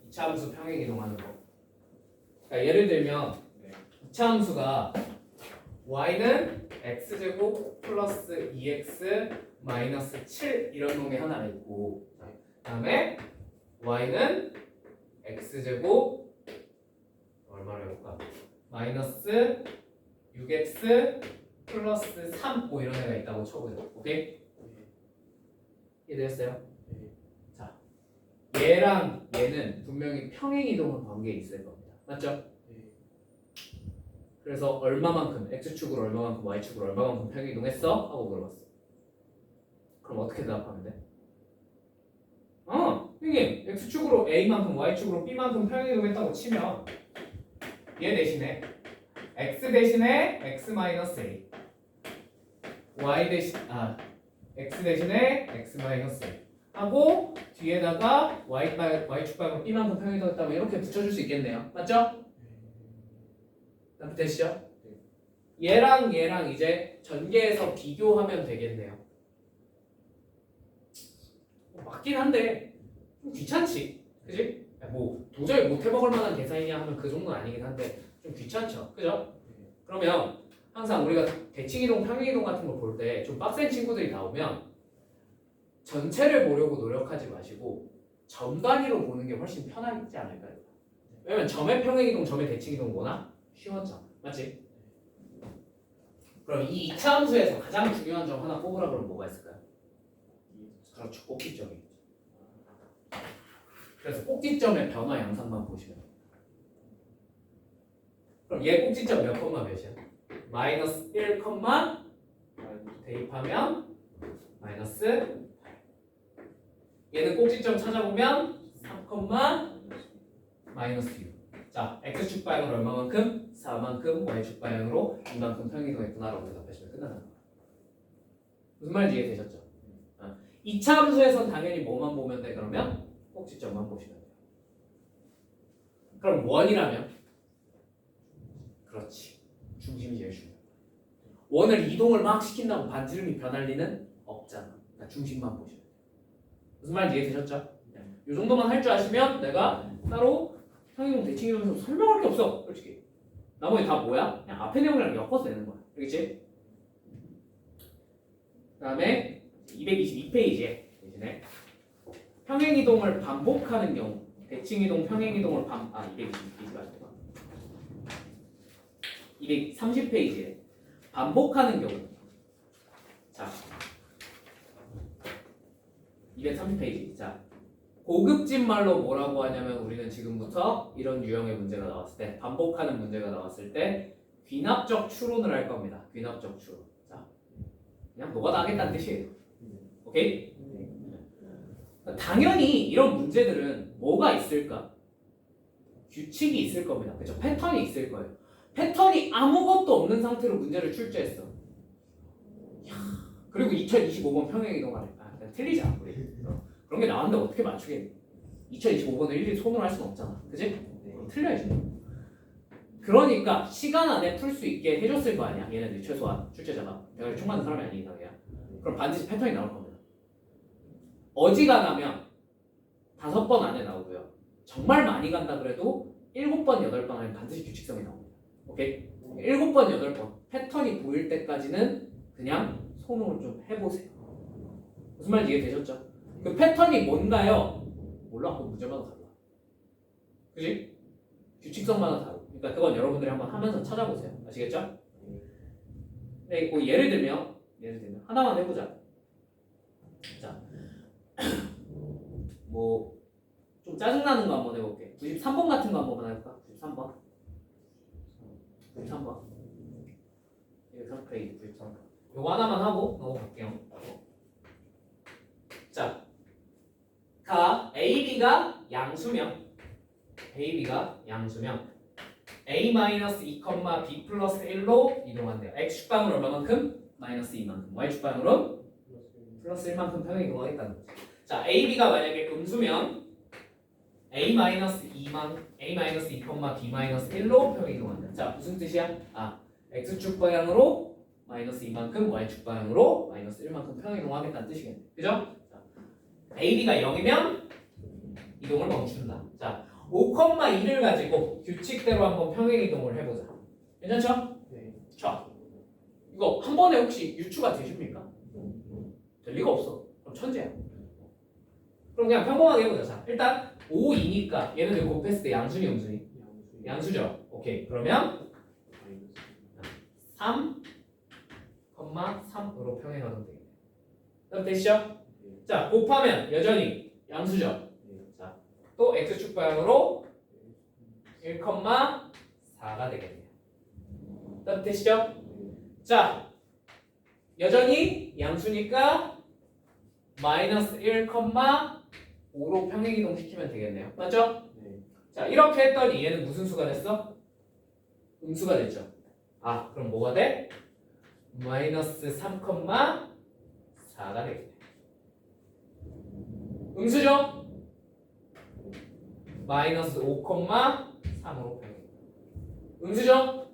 2차 함수 평행이동 하는 거. 그러니까 예를 들면 2차 함수가 y는 x제곱 플러스 2x 마이너스 7 이런 놈이 하나 있고, 그 다음에 y는 x제곱 얼마로 해볼까? 마이너스 6x 플러스 3 뭐 이런 애가 있다고 쳐보죠. 오케이? 이해되셨어요? 자, 얘랑 얘는 분명히 평행이동은 관계에 있을 겁니다. 맞죠? 그래서 얼마만큼 x축으로 얼마만큼 y축으로 얼마만큼 평행이동했어? 하고 물어봤어. 그럼 어떻게 대답하면 돼? 선생님 x축으로 a만큼 y축으로 b만큼 평행이동했다고 치면 얘 대신에 x 대신에 x 마이너스 a y 대신 x 대신에 x 마이너스 a 하고 뒤에다가 y축 방향으로 b만큼 평행이동했다면 이렇게 붙여줄 수 있겠네요. 맞죠? 되시죠? 얘랑 얘랑 이제 전개해서 비교하면 되겠네요. 맞긴 한데 좀 귀찮지, 그지? 뭐 도저히 못 해먹을 만한 계산이냐 하면 그 정도는 아니긴 한데 좀 귀찮죠, 그죠? 그러면 항상 우리가 대칭이동, 평행이동 같은 거 볼 때 좀 빡센 친구들이 나오면 전체를 보려고 노력하지 마시고 점 단위로 보는 게 훨씬 편하지 않을까요? 왜냐면 점의 평행이동, 점의 대칭이동 뭐나 쉬웠죠, 맞지? 그럼 이 2차 함수에서 가장 중요한 점 하나 꼽으라 그러면 뭐가 있을까요? 그렇죠, 꼭지점이겠죠. 그래서 꼭지점의 변화 양상만 보시면 돼요. 그럼 얘 꼭지점 몇 콤마 몇이야? 마이너스 1 콤마 대입하면 마이너스 8. 얘는 꼭지점 찾아보면 3 콤마 마이너스 6. 자, x축 방향으로 얼마만큼? 4만큼, y축 방향으로 이만큼 평행이동했구나라고 대답하시면 끝나는 거예요. 무슨 말인지 이해되셨죠? 2차 함수에선 당연히 뭐만 보면 돼? 그러면 꼭지점만 보시면 돼요. 그럼 원이라면? 그렇지, 중심이 제일 중요해요. 원을 이동을 막 시킨다고 반지름이 변할 리는 없잖아. 그러니까 중심만 보시면 돼요. 무슨 말인지 이해되셨죠? 이 정도만 할 줄 아시면 내가 따로 평행이동 대칭이동에서 설명할 게 없어. 솔직히 나머지 다 뭐야? 그냥 앞에 내용이랑 엮어서 내는 거야. 알겠지? 그 다음에 222페이지에 대신에 평행이동을 반복하는 경우 대칭이동 평행이동을 222페이지가 아니고 230페이지에 반복하는 경우 자 230페이지 자 고급진 말로 뭐라고 하냐면 우리는 지금부터 이런 유형의 문제가 나왔을 때 반복하는 문제가 나왔을 때 귀납적 추론을 할 겁니다. 귀납적 추론. 자 그냥 노가다 하겠다는 뜻이에요. 오케이? 당연히 이런 문제들은 뭐가 있을까? 규칙이 있을 겁니다. 그렇죠? 패턴이 있을 거예요. 패턴이 아무것도 없는 상태로 문제를 출제했어. 이야, 그리고 2025번 평행이동하래. 그냥 틀리잖아 우리. 그런 게 나왔는데 어떻게 맞추겠니? 2025번을 일일이 손으로 할 수는 없잖아. 그치? 그럼 틀려야지. 그러니까 시간 안에 풀 수 있게 해줬을 거 아니야. 얘네들이 최소한 출제자가. 내가 총 맞는 사람이 아닌 이상이야. 그럼 반드시 패턴이 나올 겁니다. 어지간하면 5번 안에 나오고요. 정말 많이 간다 그래도 7번, 8번 안에 반드시 규칙성이 나옵니다. 오케이? 7번, 8번 패턴이 보일 때까지는 그냥 손으로 좀 해보세요. 무슨 말인지 이해되셨죠? 그 패턴이 뭔가요? 몰라. 그 문제마다 달라. 그지? 규칙성마다 다르고. 그러니까 그건 여러분들이 한번 하면서 찾아보세요. 아시겠죠? 네, 뭐 예를 들면 하나만 해보자. 자, 뭐 좀 짜증나는 거 한번 해볼게. 93번 같은 거 한번 해볼까? 93번. 93번. 203페이지 93번. 요거 하나만 하고 넘어갈게요. 자, AB가 양수면 AB가 양수면 A-2, B 플러스 1로 이동한대요. X축방으로 얼마만큼? 마이너스 2만큼. Y축방으로 플러스 1만큼 평행 이동하겠다는 거지. 자, AB가 만약에 음수면 A-2, B 마이너스 1로 평행 이동한다. 자, 무슨 뜻이야? X축 방향으로 마이너스 2만큼, Y축 방향으로 마이너스 1만큼 평행 이동하겠다는 뜻이겠네. 그죠? 자, AB가 0이면 이동을 멈춘다. 자, 5,2를 가지고 규칙대로 한번 평행 이동을 해보자. 괜찮죠? 네. 자, 이거 한 번에 혹시 유추가 되십니까? 될 리가 없어. 그럼 천재야. 그럼 그냥 평범하게 해보자. 자, 일단 5, 2니까 얘네들 곱했을 때 양수니 음수니? 양수죠. 오케이. 그러면 3, 3으로 평행하면 되겠네. 그럼 되시죠? 자, 곱하면 여전히 양수죠. 자, 또 x축 방향으로 1,4가 되겠네요. 그럼 되시죠? 자, 여전히 양수니까 마이너스 1,5로 평행이동 시키면 되겠네요. 맞죠? 네. 자, 이렇게 했더니 얘는 무슨 수가 됐어? 음수가 됐죠. 그럼 뭐가 돼? 마이너스 3,4가 되겠네. 음수죠? 마이너스 5,3으로 평행. 음수죠?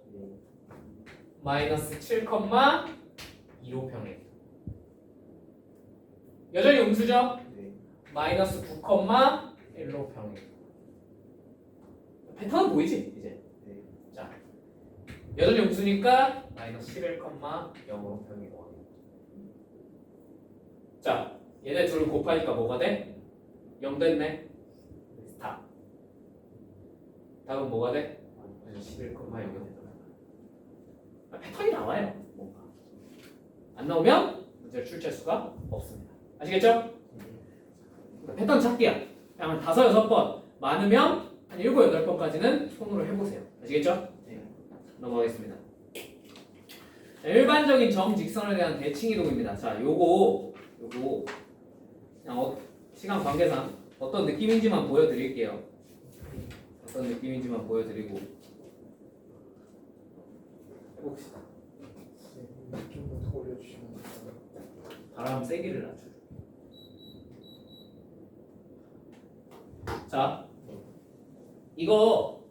마이너스 7,2로 평행. 여전히 음수죠? 네. 마이너스 9,1로 평행. 패턴은 보이지? 이제. 네. 자, 여전히 음수니까 마이너스 11,0으로 평행 이동합니다. 자, 얘네 둘을 곱하니까 뭐가 돼? 0 됐네. 스탑. 답은 뭐가 돼? 11,0이 되더라. 패턴이 나와요. 뭔가. 안 나오면 문제를 출제할 수가 없습니다. 아시겠죠? 패턴 찾기야. 그냥 5, 6번 많으면 한 7, 8번까지는 손으로 해보세요. 아시겠죠? 네. 넘어가겠습니다. 자, 일반적인 정직선에 대한 대칭이동입니다. 자, 요거 그냥 시간 관계상 어떤 느낌인지만 보여드릴게요. 어떤 느낌인지만 보여드리고 해봅시다. 좀 더 올려주시면 될까요? 바람 세기를 낮춰줘. 자, 이거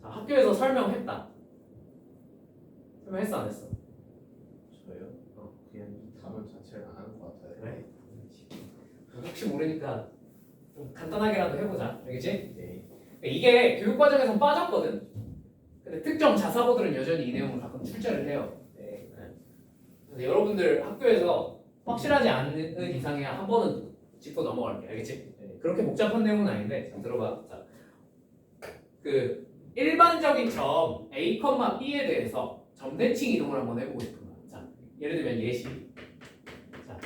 학교에서 설명했다. 설명했어 안 했어? 저요? 그냥 이 단원 자체를 안 하는 것 같아요. 그래? 혹시 모르니까 좀 간단하게라도 해보자. 알겠지? 네. 이게 교육과정에서 빠졌거든. 근데 특정 자사고들은 여전히 이 내용을 가끔 출제를 해요. 네. 그래서 여러분들 학교에서 확실하지 않은 이상에 한 번은 짚고 넘어갈게. 알겠지? 네. 그렇게 복잡한 내용은 아닌데 자, 들어봐. 자, 그 일반적인 점 A, B에 대해서 점대칭 이동을 한번 해보고 싶은 거야. 자, 예를 들면 예시. 자,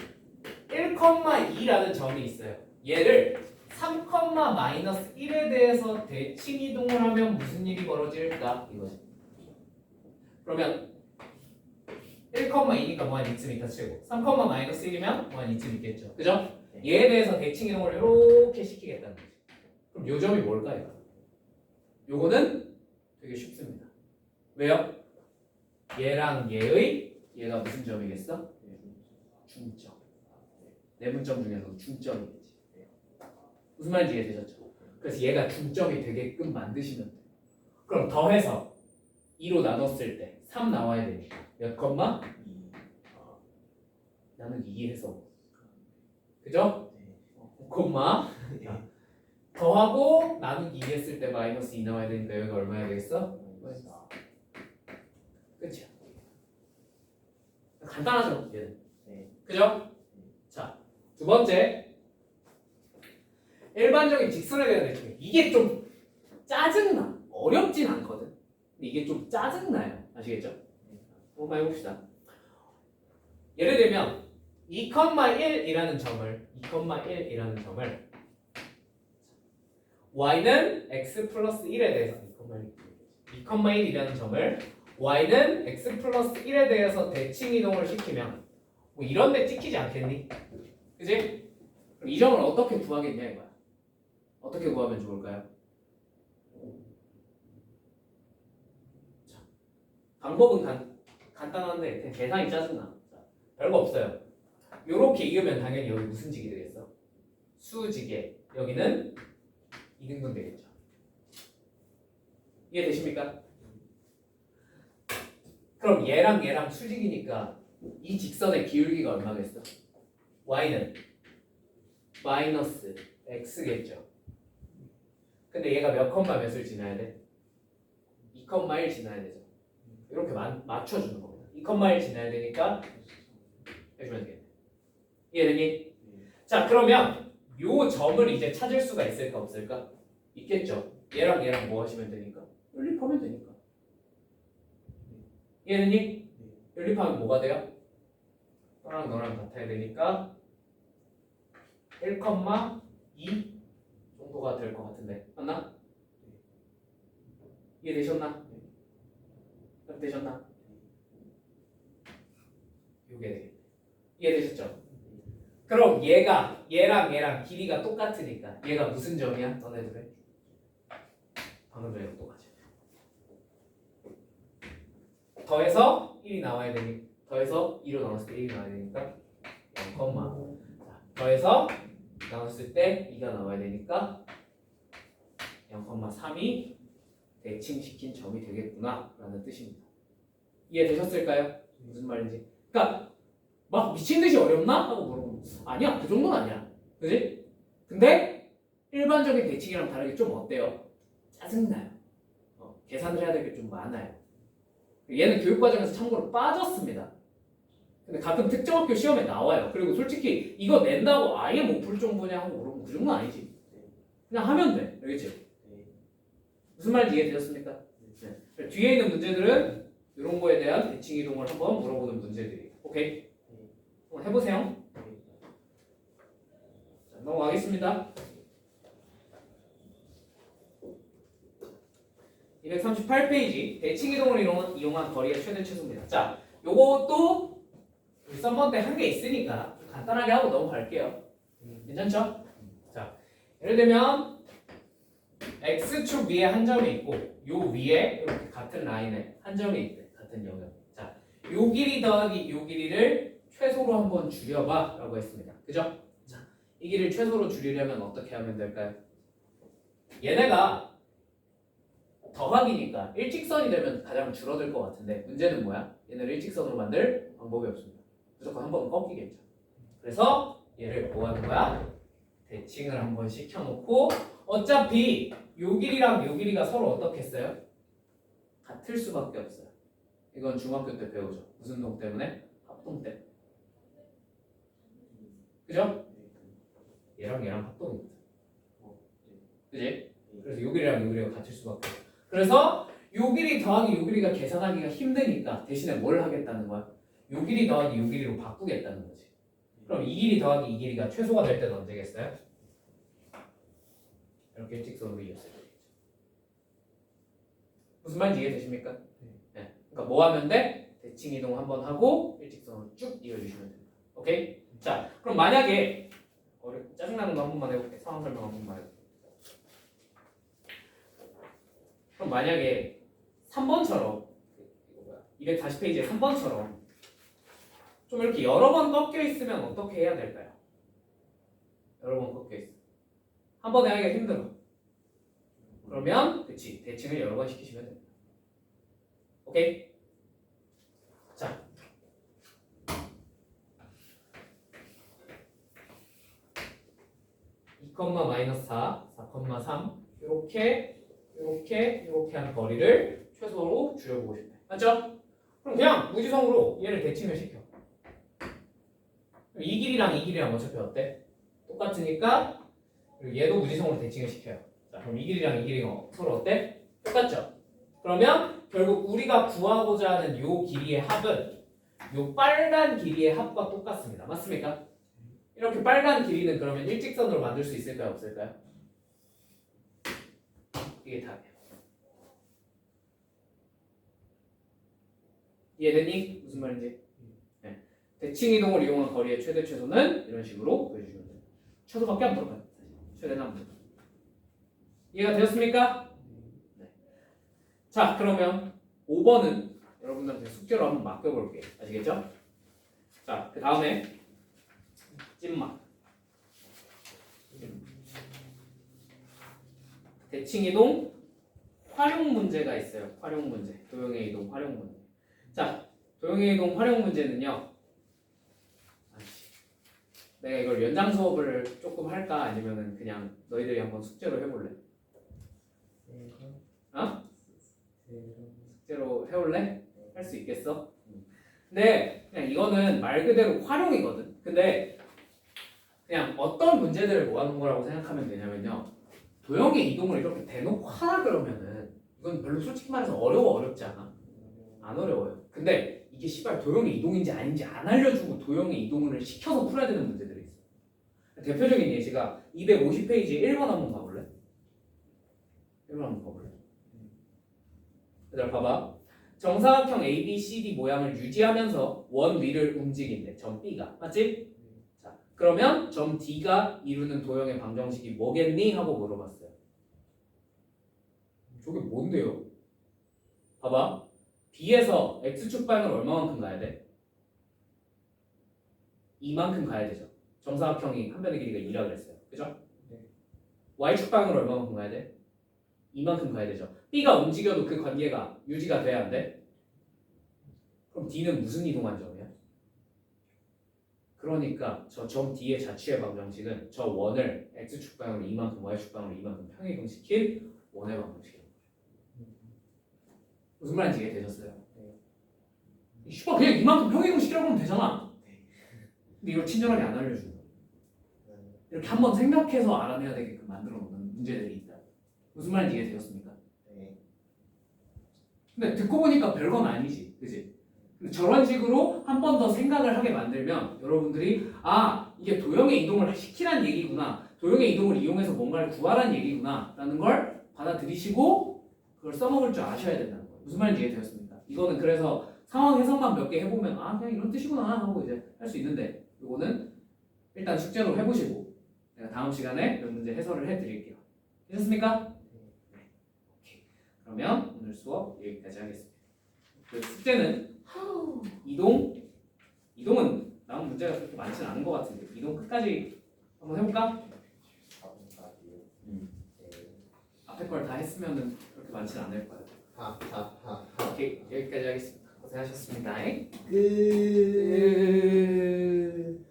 1,2라는 점이 있어요. 얘를 3,-1에 대해서 대칭 이동을 하면 무슨 일이 벌어질까? 이거지. 그러면 1,2니까 뭐한 이쯤 있다 치고 3,-1이면 뭐한 이쯤 있겠죠. 그죠? 얘에 대해서 대칭 이동을 이렇게 시키겠다는 거지. 그럼 요 점이 뭘까요? 요거는 되게 쉽습니다. 왜요? 얘랑 얘가 무슨 점이겠어? 중점. 네분점 중에서도 중점이겠지. 무슨 말인지 이해되셨죠? 그래서 얘가 중점이 되게끔 만드시면 돼요. 그럼 더해서 2로 나눴을 때 3 나와야 되니까 몇 컴마? 2. 나는 2 해서 그죠? 5콤마 더하고 나누기 2 했을 때 마이너스 2 나와야 되니까 여기가 얼마야 되겠어? 끝이야. 간단하죠? 얘는. 그죠? 자, 두 번째 일반적인 직선에 대한 대칭. 이게 좀 짜증나. 어렵진 않거든. 근데 이게 좀 짜증나요. 아시겠죠? 한번 해봅시다. 예를 들면 2,1이라는 점을 y는 x 플러스 1에 대해서 2,1이라는 점을 y는 x 플러스 1에 대해서 대칭 이동을 시키면 뭐 이런 데 찍히지 않겠니? 그지? 그럼 이 점을 어떻게 구하겠냐 이거야. 어떻게 구하면 좋을까요? 자, 방법은 간단한데 그냥 계산이 짜증나. 자, 별거 없어요. 요렇게 이으면 당연히 여기 무슨 직이 되겠어? 수직에 여기는 2등분 되겠죠. 이해되십니까? 그럼 얘랑 수직이니까 이 직선의 기울기가 얼마겠어? y는 마이너스 x겠죠. 근데 얘가 몇 컴마 몇을 지나야 돼? 2,1 지나야 되죠. 이렇게 맞춰주는 겁니다. 2,1 지나야 되니까 해주면 되겠네. 이해되니? 자, 그러면 요 점을 이제 찾을 수가 있을까 없을까? 있겠죠. 얘랑 뭐 하시면 되니까? 연립하면 되니까. 이해되니? 연립하면 뭐가 돼요? 너랑 같아야 되니까 1,2 정도가 될 것 같은데 맞나? 이해되셨나? 되셨나? 요게 되겠네. 이해되셨죠? 그럼 얘랑 길이가 똑같으니까 얘가 무슨 점이야? 너네들은? 방금 전에 똑같이 더해서 1이 나와야 되니 더해서 2로 나눴을 때 1이 나와야 되니까 0, 더해서 나눴을 때 2가 나와야 되니까 0,3이 대칭시킨 점이 되겠구나 라는 뜻입니다. 이해되셨을까요? 무슨 말인지. 그러니까 막 미친듯이 어렵나? 하고 물어보면 아니야 그 정도는 아니야. 그지? 근데 일반적인 대칭이랑 다르게 좀 어때요? 짜증나요. 계산을 해야 될 게 좀 많아요. 얘는 교육과정에서 참고로 빠졌습니다. 근데 가끔 특정학교 시험에 나와요. 그리고 솔직히 이거 낸다고 아예 못 풀 정도냐 하고 물어보면 그 정도는 아니지. 그냥 하면 돼. 알겠지? 무슨 말인지 이해되셨습니까? 네. 뒤에 있는 문제들은 이런 거에 대한 대칭 이동을 한번 물어보는 문제들이에요. 오케이? 한번 해보세요. 자, 넘어가겠습니다. 238페이지 대칭 이동을 이용한 거리의 최대 최소입니다. 자, 요것도 썸머 때 한 개 있으니까 좀 간단하게 하고 넘어갈게요. 괜찮죠? 자, 예를 들면 x축 위에 한 점이 있고 요 위에 이렇게 같은 라인에 한 점이 있대. 같은 영역. 자, 요 길이 더하기 요 길이를 최소로 한번 줄여봐 라고 했습니다. 그죠? 자, 이 길이를 최소로 줄이려면 어떻게 하면 될까요? 얘네가 더하기니까 일직선이 되면 가장 줄어들 것 같은데 문제는 뭐야? 얘네를 일직선으로 만들 방법이 없습니다. 무조건 한 번은 꺾이겠죠. 그래서 얘를 뭐 하는 거야? 대칭을 한번 시켜놓고 어차피 요 길이랑 요 길이가 서로 어떻게 했어요? 같을 수밖에 없어요. 이건 중학교 때 배우죠. 무슨 동 때문에? 합동 때문에. 그죠? 얘랑 얘랑 합동입니다. 그지? 그래서 요 길이랑 요 길이가 같을 수밖에 없어요. 그래서 요 길이 더하기 요 길이가 계산하기가 힘드니까 대신에 뭘 하겠다는 거야? 요 길이 더하기 요 길이로 바꾸겠다는 거지. 그럼 이 길이 더하기 이 길이가 최소가 될 때는 언제겠어요? 이렇게 일직선으로 이었어요. 무슨 말인지 이해되십니까? 네. 그러니까 뭐 하면 돼? 대칭 이동 한번 하고 일직선으로 쭉 이어주시면 됩니다. 오케이? 자, 그럼 만약에 짜증나는 거 한 번만 해볼게. 상황 설명 한 번만 해볼게. 그럼 만약에 3번처럼 240페이지에 3번처럼 좀 이렇게 여러 번 꺾여 있으면 어떻게 해야 될까요? 여러 번 꺾여 있어. 한 번에 하기가 힘들어. 그러면 그치 대칭을 여러 번 시키시면 됩니다. 오케이? 자, 2,-4, 4,3 이렇게 한 거리를 최소로 줄여보고 싶네. 맞죠? 그럼 그냥 무지성으로 얘를 대칭을 시켜. 이 길이랑 이 길이랑 어차피 어때? 똑같으니까 그리고 얘도 무지성으로 대칭을 시켜요. 자, 그럼 이 길이랑 이 길이가 서로 어때? 똑같죠? 그러면 결국 우리가 구하고자 하는 요 길이의 합은 요 빨간 길이의 합과 똑같습니다. 맞습니까? 이렇게 빨간 길이는 그러면 일직선으로 만들 수 있을까요? 없을까요? 이게 답이에요. 이해됐니? 무슨 말인지? 네. 대칭 이동을 이용한 거리의 최대 최소는 이런 식으로 보여주시면 됩니다. 최소밖에 안 물어봐요. 최대는 안 물어봐요. 이해가 되었습니까? 네. 자, 그러면 5번은 여러분들한테 숙제로 한번 맡겨볼게요. 아시겠죠? 자, 그 다음에 찐막 대칭 이동 활용 문제가 있어요. 활용 문제. 도형의 이동 활용 문제. 자, 도형의 이동 활용 문제는요. 내가 이걸 연장 수업을 조금 할까 아니면은 그냥 너희들이 한번 숙제로 해볼래? 어? 숙제로 해올래? 할 수 있겠어? 근데 그냥 이거는 말 그대로 활용이거든. 근데 그냥 어떤 문제들을 모아놓은 거라고 생각하면 되냐면요. 도형의 이동을 이렇게 대놓고 하라 그러면은 이건 별로 솔직히 말해서 어렵지 않아. 안 어려워요. 근데 이게 시발 도형의 이동인지 아닌지 안 알려주고 도형의 이동을 시켜서 풀어야 되는 문제들이 있어. 대표적인 예시가 250페이지 1번 한번 봐볼래? 1번 한번 봐볼래? 얘들아 봐봐. 정사각형 ABCD 모양을 유지하면서 원 위를 움직인대. 점 B가. 맞지? 자, 그러면 점 D가 이루는 도형의 방정식이 뭐겠니? 하고 물어봤어요. 저게 뭔데요? 봐봐. B에서 X축 방향으로 얼마만큼 가야 돼? 이만큼 가야 되죠. 정사각형이 한 변의 길이가 2라 그랬어요. 그죠? 네. Y축 방향으로 얼마만큼 가야 돼? 이만큼 가야 되죠. B가 움직여도 그 관계가 유지가 돼야 안 돼? 그럼 D는 무슨 이동한 점이야? 그러니까 저 점 D의 자취의 방정식은 저 원을 X축 방향으로 이만큼, Y축 방향으로 이만큼 평행이동시킨 원의 방정식이에요. 무슨 말인지 이해되셨어요? 네. 슈퍼 그냥 이만큼 평행이동시키라고 하면 되잖아. 근데 이걸 친절하게 안 알려주는 거야. 이렇게 한번 생각해서 알아내야 되게끔 만들어 놓는 문제들이 있다. 무슨 말인지 이해되셨습니까? 네. 근데 듣고 보니까 별건 아니지, 그지? 저런 식으로 한 번 더 생각을 하게 만들면 여러분들이 아 이게 도형의 이동을 시키란 얘기구나, 도형의 이동을 이용해서 뭔가를 구하란 얘기구나 라는 걸 받아들이시고 그걸 써먹을 줄 아셔야 된다는 거예요. 무슨 말인지 이해되셨습니까? 이거는 그래서 상황 해석만 몇 개 해보면 아 그냥 이런 뜻이구나 하고 이제 할 수 있는데 이거는 일단 숙제로 해보시고 내가 다음 시간에 몇 문제 해설을 해드릴게요. 되셨습니까? 네. 오케이. 그러면 오늘 수업 여기까지 하겠습니다. 그 숙제는 이동은 나온 문제가 그렇게 많지는 않은 것 같은데 이동 끝까지 한번 해볼까? 앞에 걸 다 했으면은 그렇게 많지는 않을 거예요. 오케이 여기까지 하겠습니다. 고생하셨습니다. 끝.